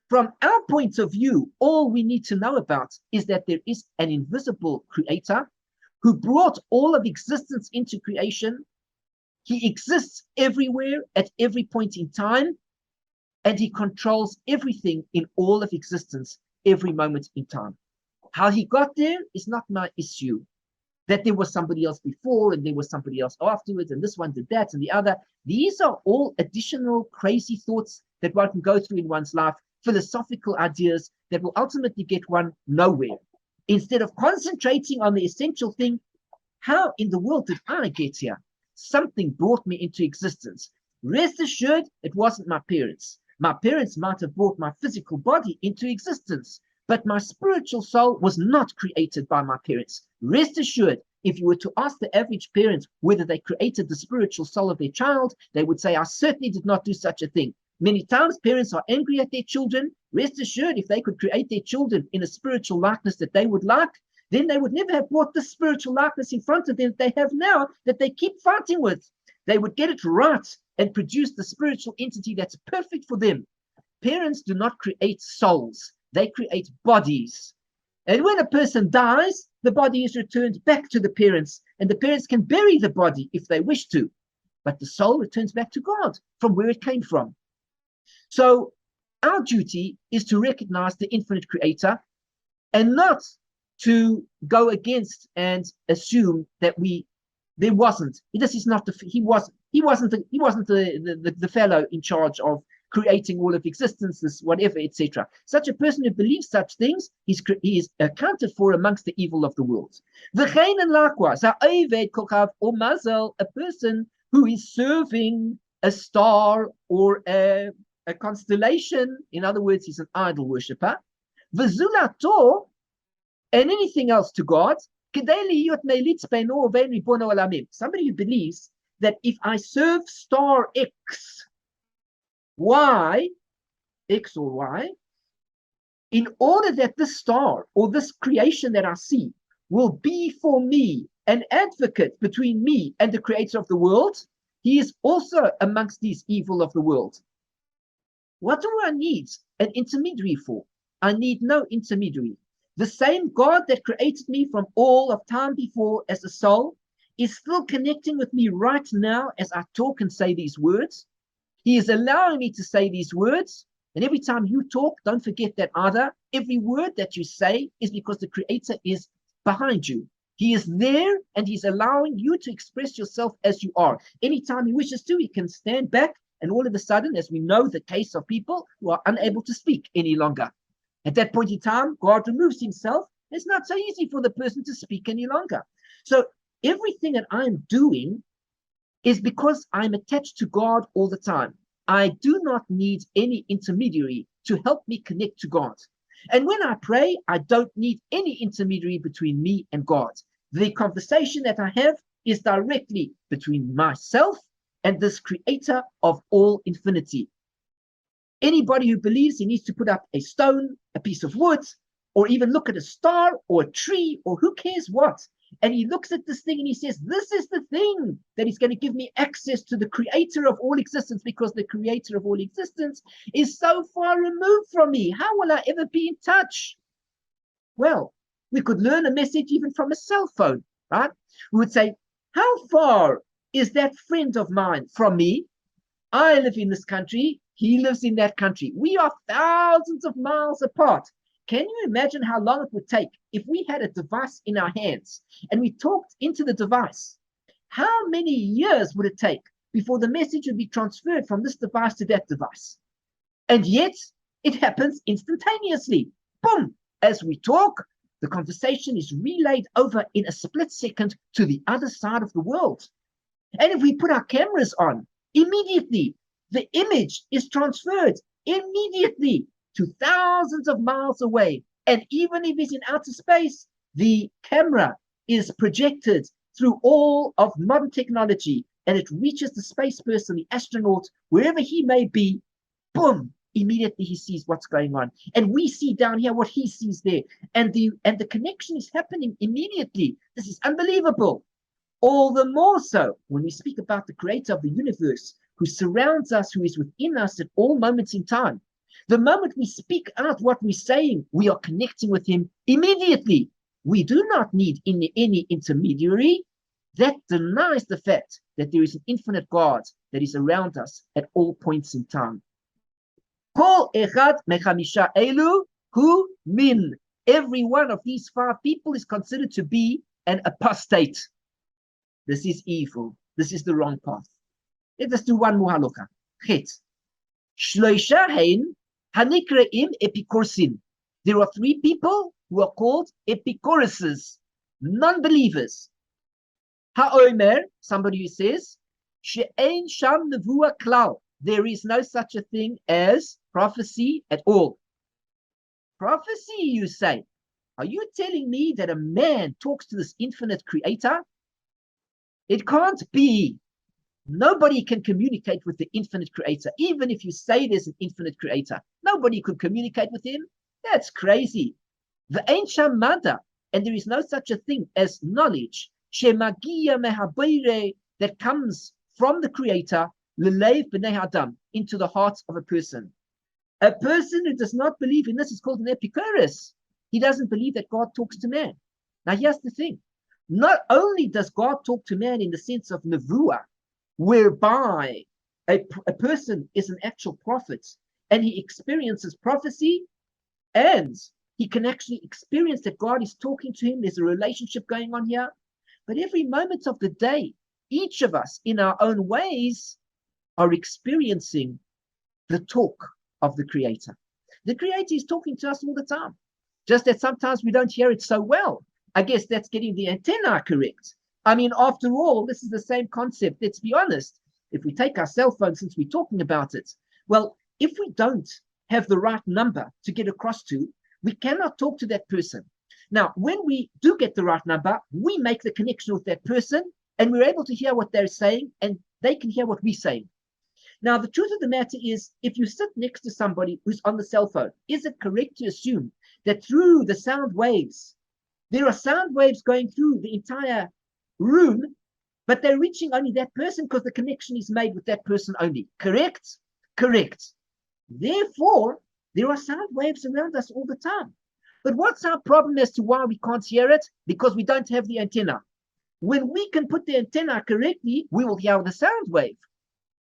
From our point of view, all we need to know about is that there is an invisible creator who brought all of existence into creation. He exists everywhere at every point in time, and he controls everything in all of existence every moment in time. How he got there is not my issue. That there was somebody else before and there was somebody else afterwards, and this one did that and the other. These are all additional crazy thoughts that one can go through in one's life, philosophical ideas that will ultimately get one nowhere. Instead of concentrating on the essential thing, how in the world did I get here? Something brought me into existence. Rest assured, it wasn't my parents. My parents might have brought my physical body into existence, but my spiritual soul was not created by my parents. Rest assured, if you were to ask the average parent whether they created the spiritual soul of their child, they would say, I certainly did not do such a thing. Many times parents are angry at their children. Rest assured, if they could create their children in a spiritual likeness that they would like, then they would never have brought the spiritual likeness in front of them that they have now, that they keep fighting with. They would get it right and produce the spiritual entity that's perfect for them. Parents do not create souls. They create bodies. And when a person dies, the body is returned back to the parents, and the parents can bury the body if they wish to. But the soul returns back to God from where it came from. So our duty is to recognize the infinite creator and not to go against and assume that there wasn't. This is not he wasn't the fellow in charge of creating all of existence, this whatever, etc. Such a person who believes such things, he is accounted for amongst the evil of the world. V'chein and likewise, or mazel, a person who is serving a star or a constellation, in other words, he's an idol worshipper, v'zulato, and anything else to God, somebody who believes that if I serve star X, Y, X or Y, in order that this star or this creation that I see will be for me an advocate between me and the creator of the world, he is also amongst these evil of the world. What do I need an intermediary for? I need no intermediary. The same God that created me from all of time before as a soul is still connecting with me right now as I talk and say these words. He is allowing me to say these words. And every time you talk, don't forget that either. Every word that you say is because the Creator is behind you. He is there and he's allowing you to express yourself as you are. Anytime he wishes to, he can stand back and all of a sudden, as we know the case of people who are unable to speak any longer. At that point in time, God removes himself. It's not so easy for the person to speak any longer. So everything that I'm doing is because I'm attached to God all the time. I do not need any intermediary to help me connect to God. And when I pray, I don't need any intermediary between me and God. The conversation that I have is directly between myself and this creator of all infinity. Anybody who believes he needs to put up a stone, a piece of wood, or even look at a star or a tree or who cares what, and he looks at this thing and he says, this is the thing that is going to give me access to the creator of all existence, because the creator of all existence is so far removed from me. How will I ever be in touch? Well, we could learn a message even from a cell phone, right? We would say, how far is that friend of mine from me? I live in this country. He lives in that country. We are thousands of miles apart. Can you imagine how long it would take if we had a device in our hands and we talked into the device? How many years would it take before the message would be transferred from this device to that device? And yet it happens instantaneously. Boom! As we talk, the conversation is relayed over in a split second to the other side of the world. And if we put our cameras on, immediately the image is transferred immediately to thousands of miles away. And even if it's in outer space, the camera is projected through all of modern technology and it reaches the space person, the astronaut, wherever he may be. Boom! Immediately he sees what's going on. And we see down here what he sees there. And the connection is happening immediately. This is unbelievable. All the more so when we speak about the creator of the universe, who surrounds us, who is within us at all moments in time. The moment we speak out what we're saying, we are connecting with him immediately. We do not need any intermediary. That denies the fact that there is an infinite God that is around us at all points in time. Kol echad mechamisha elu hu min. Every one of these 5 people is considered to be an apostate. This is evil. This is the wrong path. Let us do one more halakha. Chet. Shloisha hein hanikreim epikorim. There are 3 people who are called Epikoroses, non-believers. Ha'omer, somebody who says, she'ein sham nevuah klal. There is no such a thing as prophecy at all. Prophecy, you say? Are you telling me that a man talks to this infinite creator? It can't be. Nobody can communicate with the infinite creator. Even if you say there's an infinite creator, nobody could communicate with him. That's crazy. The ancient mada, and there is no such a thing as knowledge, shemagia mehabeire, that comes from the creator, lelev b'nei adam, into the heart of a person. A person who does not believe in this is called an Epikoros. He doesn't believe that God talks to man. Now here's the thing. Not only does God talk to man in the sense of nevuah, whereby a person is an actual prophet and he experiences prophecy, and He can actually experience that God is talking to him. There's a relationship going on here. But every moment of the day, each of us in our own ways are experiencing the talk of the Creator. The Creator is talking to us all the time. Just that sometimes we don't hear it so well. I guess that's getting the antenna correct. I mean, after all, this is the same concept. Let's be honest. If we take our cell phone, since we're talking about it, well, if we don't have the right number to get across to, we cannot talk to that person. Now, when we do get the right number, we make the connection with that person, and we're able to hear what they're saying, and they can hear what we're saying. Now, the truth of the matter is, if you sit next to somebody who's on the cell phone, is it correct to assume that through the sound waves, there are sound waves going through the entire room, but they're reaching only that person because the connection is made with that person only? Correct? Correct. Therefore, there are sound waves around us all the time. But what's our problem as to why we can't hear it? Because we don't have the antenna. When we can put the antenna correctly, we will hear the sound wave.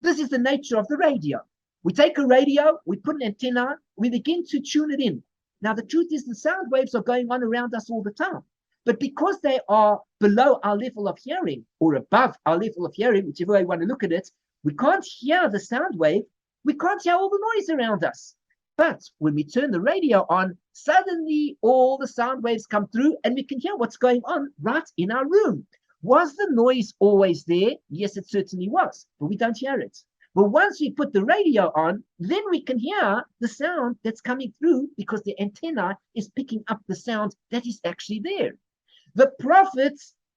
This is the nature of the radio. We take a radio, we put an antenna, we begin to tune it in. Now, the truth is the sound waves are going on around us all the time. But because they are below our level of hearing, or above our level of hearing, whichever way you want to look at it, we can't hear the sound wave. We can't hear all the noise around us. But when we turn the radio on, suddenly all the sound waves come through and we can hear what's going on right in our room. Was the noise always there? Yes, it certainly was, but we don't hear it. But once we put the radio on, then we can hear the sound that's coming through because the antenna is picking up the sound that is actually there. The prophet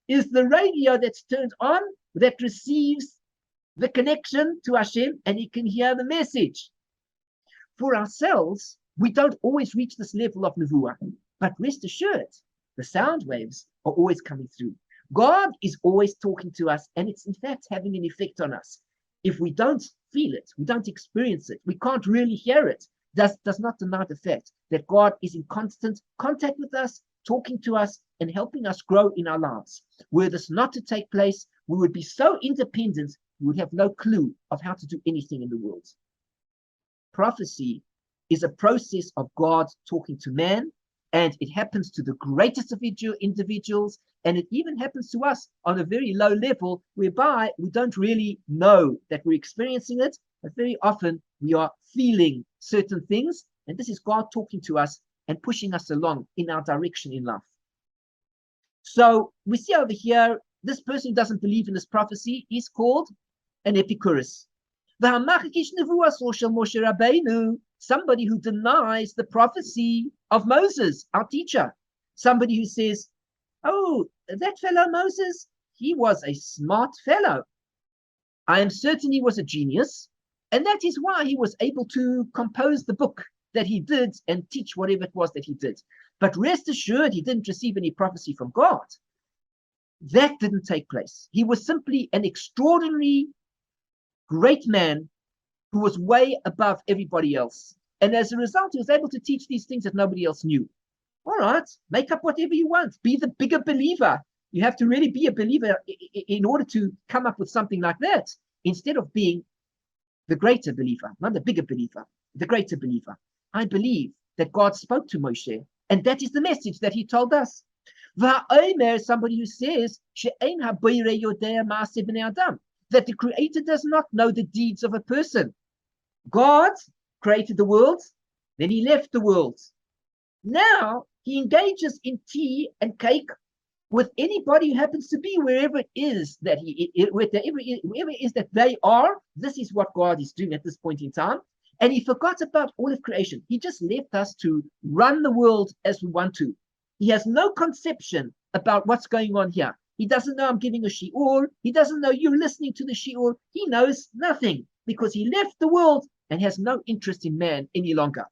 is the radio that's turned on, that receives the connection to Hashem, and he can hear the message. For ourselves, we don't always reach this level of nevuah, but rest assured, the sound waves are always coming through. God is always talking to us, and it's in fact having an effect on us. If we don't feel it, we don't experience it, we can't really hear it, does not deny the fact that God is in constant contact with us, talking to us, and helping us grow in our lives. Were this not to take place, we would be so independent, we would have no clue of how to do anything in the world. Prophecy is a process of God talking to man, and it happens to the greatest of individuals, and it even happens to us on a very low level, whereby we don't really know that we're experiencing it, but very often we are feeling certain things, and this is God talking to us and pushing us along in our direction in life. So we see over here, this person who doesn't believe in this prophecy is called an Epikoros. Somebody who denies the prophecy of Moses, our teacher. Somebody who says, oh, that fellow Moses, he was a smart fellow. I am certain he was a genius, and that is why he was able to compose the book that he did and teach whatever it was that he did. But rest assured, he didn't receive any prophecy from God. That didn't take place. He was simply an extraordinary, great man who was way above everybody else. And as a result, he was able to teach these things that nobody else knew. All right, make up whatever you want. Be the bigger believer. You have to really be a believer in order to come up with something like that, instead of being the greater believer, not the bigger believer, the greater believer. I believe that God spoke to Moshe, and that is the message that he told us. Somebody who says, that the Creator does not know the deeds of a person. God created the world, then he left the world. Now he engages in tea and cake with anybody who happens to be wherever it is that wherever it is that they are. This is what God is doing at this point in time. And he forgot about all of creation. He just left us to run the world as we want to. He has no conception about what's going on here. He doesn't know I'm giving a shi'ur. He doesn't know you're listening to the shi'ur. He knows nothing because he left the world and has no interest in man any longer.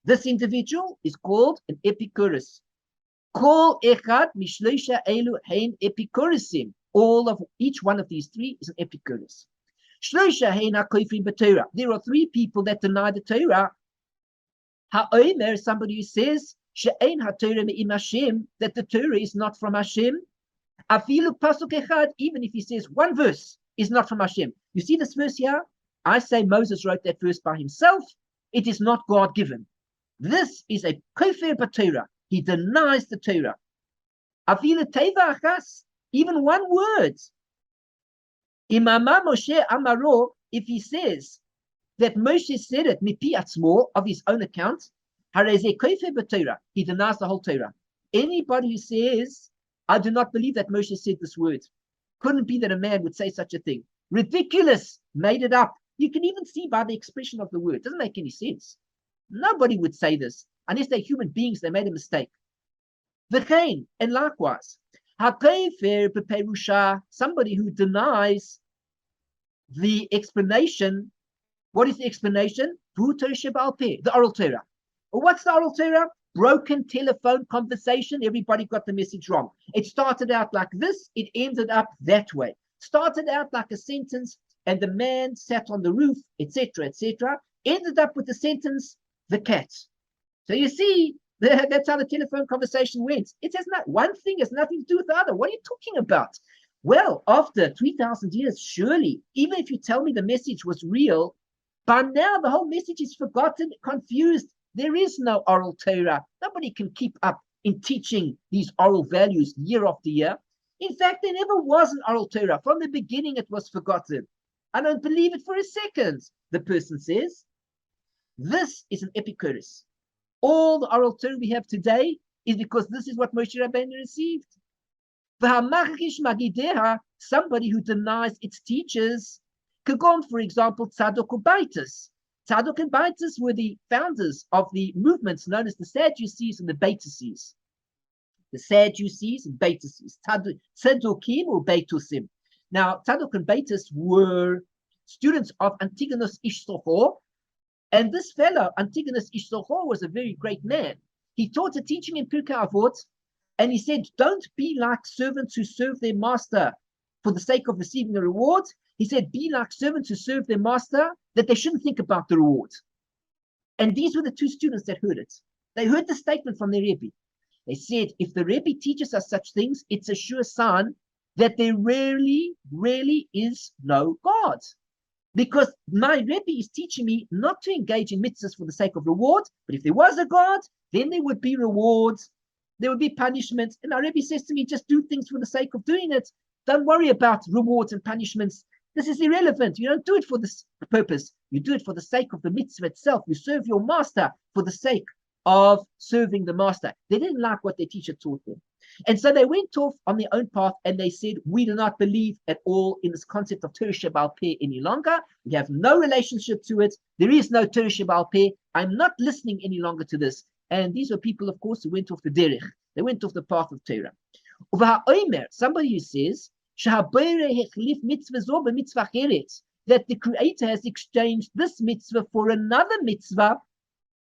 This individual is called an Epikoros. Kol echad mishloisha elu hein Epikorosim. Each one of these three is an Epikoros. Shloisha hein hakoifrim b'Torah. There are three people that deny the Torah. Ha'omer is somebody who says she'ein ha'Torah me'im Hashem, that the Torah is not from Hashem. Afilu pasuk echad, even if he says one verse is not from Hashem. You see this verse here? I say Moses wrote that verse by himself. It is not God given. This is a kofir b'Torah. He denies the Torah. Avila teva achas, even one word. Imama Moshe amaro, if he says that Moshe said it mipi atzmo, of his own account, hareze kofir b'Torah, he denies the whole Torah. Anybody who says, I do not believe that Moshe said this word, couldn't be that a man would say such a thing. Ridiculous, made it up. You can even see by the expression of the word. It doesn't make any sense. Nobody would say this. Unless they're human beings, they made a mistake. V'chein, and likewise, ha'kofir b'perusha, somebody who denies the explanation. What is the explanation? The oral Torah. What's the oral Torah? Broken telephone conversation. Everybody got the message wrong. It started out like this. It ended up that way. Started out like a sentence, and the man sat on the roof, etc., etc. Ended up with the sentence, the cat. So you see, that's how the telephone conversation went. It has not, one thing has nothing to do with the other. What are you talking about? Well, after 3,000 years, surely, even if you tell me the message was real, by now the whole message is forgotten, confused. There is no oral Torah. Nobody can keep up in teaching these oral values year after year. In fact, there never was an oral Torah. From the beginning, it was forgotten. I don't believe it for a second, the person says. This is an Epikoros. All the oral Torah we have today is because this is what Moshe Rabbeinu received. Somebody who denies its teachers, Kagon, for example, Tzadok Ubaitis. Tzadok and Baitis were the founders of the movements known as the Sadducees and the Beitusim. The Sadducees and Beitusim. Tzadokim or Beitusim. Now, Tzadok and Baitis were students of Antigonus Ishtochor, and this fellow, Antigonus Ishtochor, was a very great man. He taught a teaching in Pirkei Avot, and he said, don't be like servants who serve their master for the sake of receiving a reward. He said, be like servants who serve their master, that they shouldn't think about the reward. And these were the two students that heard it. They heard the statement from their Rebbe. They said, if the Rebbe teaches us such things, it's a sure sign that there really is no God. Because my Rebbe is teaching me not to engage in mitzvahs for the sake of reward, but if there was a God, then there would be rewards, there would be punishments. And our Rebbe says to me, just do things for the sake of doing it. Don't worry about rewards and punishments. This is irrelevant. You don't do it for this purpose. You do it for the sake of the mitzvah itself. You serve your master for the sake of serving the master. They didn't like what their teacher taught them. And so they went off on their own path and they said, we do not believe at all in this concept of Torah Sheba'al Peh any longer. We have no relationship to it. There is no Torah Sheba'al Peh. I'm not listening any longer to this. And these were people, of course, who went off the derech. They went off the path of Torah. Somebody who says, that the Creator has exchanged this mitzvah for another mitzvah.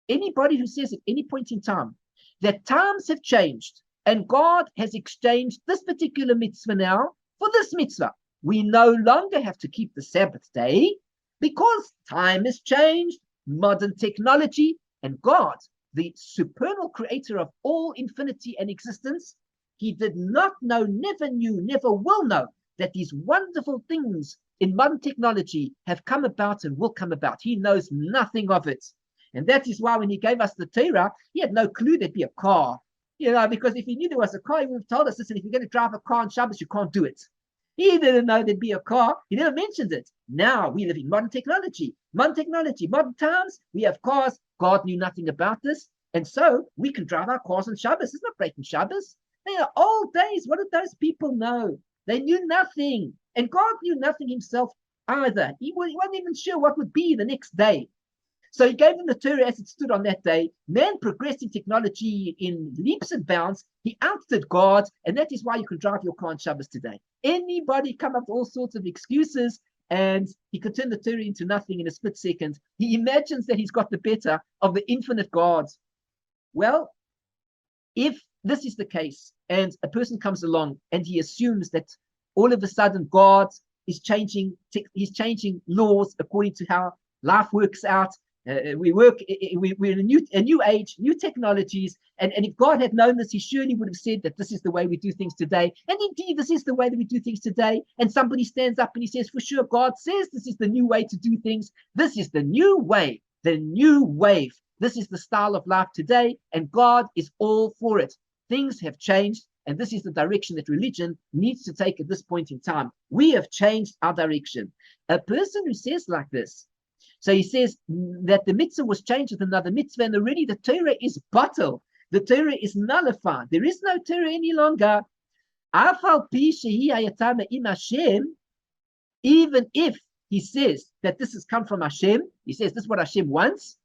Anybody who says at any point in time that times have changed and God has exchanged this particular mitzvah now for this mitzvah, we no longer have to keep the Sabbath day because time has changed, modern technology, and God, the supernal creator of all infinity and existence, he did not know, never knew, never will know that these wonderful things in modern technology have come about and will come about. He knows nothing of it. And that is why when he gave us the Torah, he had no clue there'd be a car. Because if he knew there was a car, he would have told us, listen, if you're going to drive a car on Shabbos, you can't do it. He didn't know there'd be a car. He never mentioned it. Now we live in modern technology, modern times. We have cars. God knew nothing about this. And so we can drive our cars on Shabbos. It's not breaking Shabbos. They are old days. What did those people know? They knew nothing. And God knew nothing himself either. He wasn't even sure what would be the next day. So he gave them the Torah as it stood on that day. Man progressed in technology in leaps and bounds. He outdid God, and that is why you can drive your car on Shabbos today. Anybody come up with all sorts of excuses, and he could turn the Torah into nothing in a split second. He imagines that he's got the better of the infinite God. Well, if this is the case, and a person comes along and he assumes that all of a sudden God is changing, he's changing laws according to how life works out. We're in a new age, new technologies, and if God had known this, he surely would have said that this is the way we do things today. And indeed, this is the way that we do things today. And somebody stands up and he says, for sure, God says this is the new way to do things. This is the new way, the new wave. This is the style of life today, and God is all for it. Things have changed, and this is the direction that religion needs to take at this point in time. We have changed our direction. A person who says like this, so he says that the mitzvah was changed with another mitzvah, and already the Torah is bottled. The Torah is nullified. There is no Torah any longer. Even if he says that this has come from Hashem, he says this is what Hashem wants.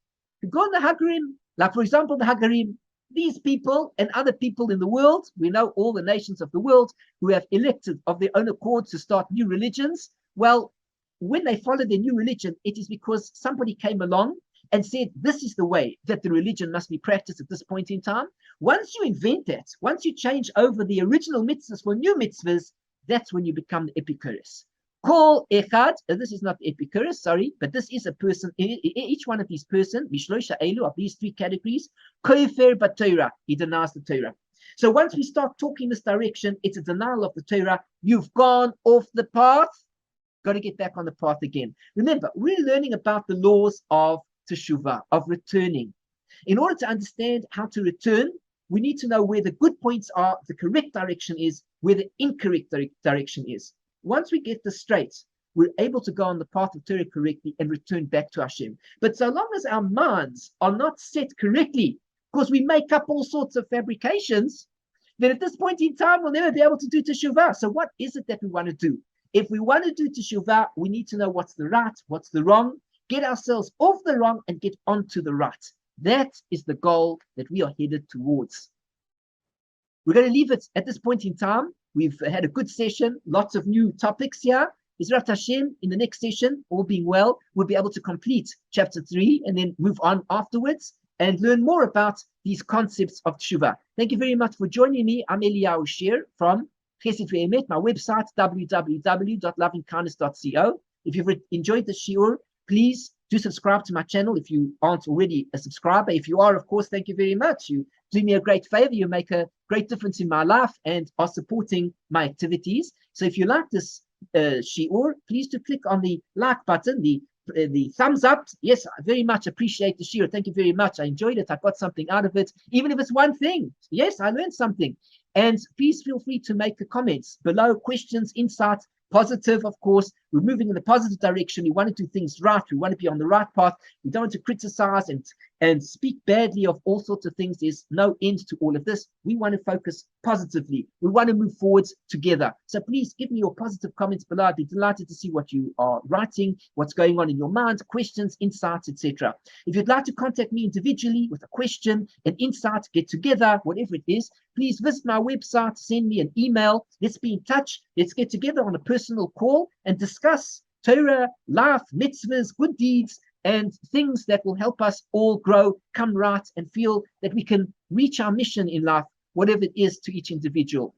Go on the Hagarim, like for example, the Hagarim, these people and other people in the world, we know all the nations of the world who have elected of their own accord to start new religions. Well, when they follow their new religion, it is because somebody came along and said, this is the way that the religion must be practiced at this point in time. Once you invent that, once you change over the original mitzvahs for new mitzvahs, that's when you become the Epikoros. Call echad, this is not the Epikoros, sorry, but this is a person, each one of these persons, Mishlosha Elu, of these three categories, kofer b'Torah, he denies the Torah. So once we start talking this direction, it's a denial of the Torah. You've gone off the path, got to get back on the path again. Remember, we're learning about the laws of Teshuvah, of returning. In order to understand how to return, we need to know where the good points are, the correct direction is, where the incorrect direction is. Once we get this straight, we're able to go on the path of Torah correctly and return back to Hashem. But so long as our minds are not set correctly, because we make up all sorts of fabrications, then at this point in time, we'll never be able to do Teshuvah. So what is it that we want to do? If we want to do Teshuvah, we need to know what's the right, what's the wrong, get ourselves off the wrong and get onto the right. That is the goal that we are headed towards. We're going to leave it at this point in time. We've had a good session, lots of new topics here. Izrat Hashem, in the next session, all being well, we'll be able to complete chapter 3 and then move on afterwards and learn more about these concepts of Teshuvah. Thank you very much for joining me. I'm Eliyahu Shir from Chesed Ve'emet, my website, www.lovingkindness.co. If you've enjoyed the shiur, please do subscribe to my channel if you aren't already a subscriber. If you are, of course, thank you very much. You do me a great favor. You make a great difference in my life and are supporting my activities. So if you like this shiur, please do click on the like button, the thumbs up. Yes, I very much appreciate the shiur. Thank you very much. I enjoyed it. I got something out of it, even if it's one thing. Yes, I learned something. And please feel free to make the comments below, questions, insights. Positive, of course. We're moving in the positive direction. We want to do things right. We want to be on the right path. We don't want to criticize and speak badly of all sorts of things. There's no end to all of this. We want to focus positively. We want to move forwards together. So please give me your positive comments below. I'd be delighted to see what you are writing, what's going on in your mind, questions, insights, etc. If you'd like to contact me individually with a question, an insight, get together, whatever it is, please visit my website, send me an email. Let's be in touch. Let's get together on a personal call and discuss Torah, life, mitzvahs, good deeds, and things that will help us all grow, come right, and feel that we can reach our mission in life, whatever it is to each individual.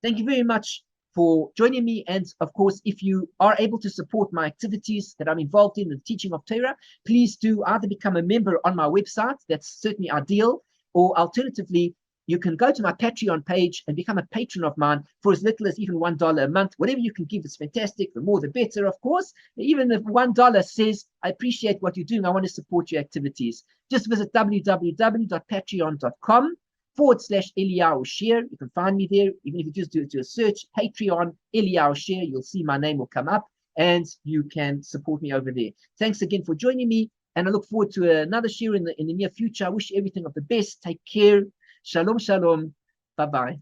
Thank you very much for joining me. And of course, if you are able to support my activities that I'm involved in the teaching of Torah, please do either become a member on my website. That's certainly ideal. Or alternatively, you can go to my Patreon page and become a patron of mine for as little as even $1 a month. Whatever you can give is fantastic. The more, the better, of course. Even if $1 says, I appreciate what you're doing, I want to support your activities. Just visit www.patreon.com/Eliyahu Shir. You can find me there. Even if you just do a search, Patreon, Eliyahu Shir, you'll see my name will come up and you can support me over there. Thanks again for joining me. And I look forward to another shir in the near future. I wish you everything of the best. Take care. Shalom, shalom. Bye-bye.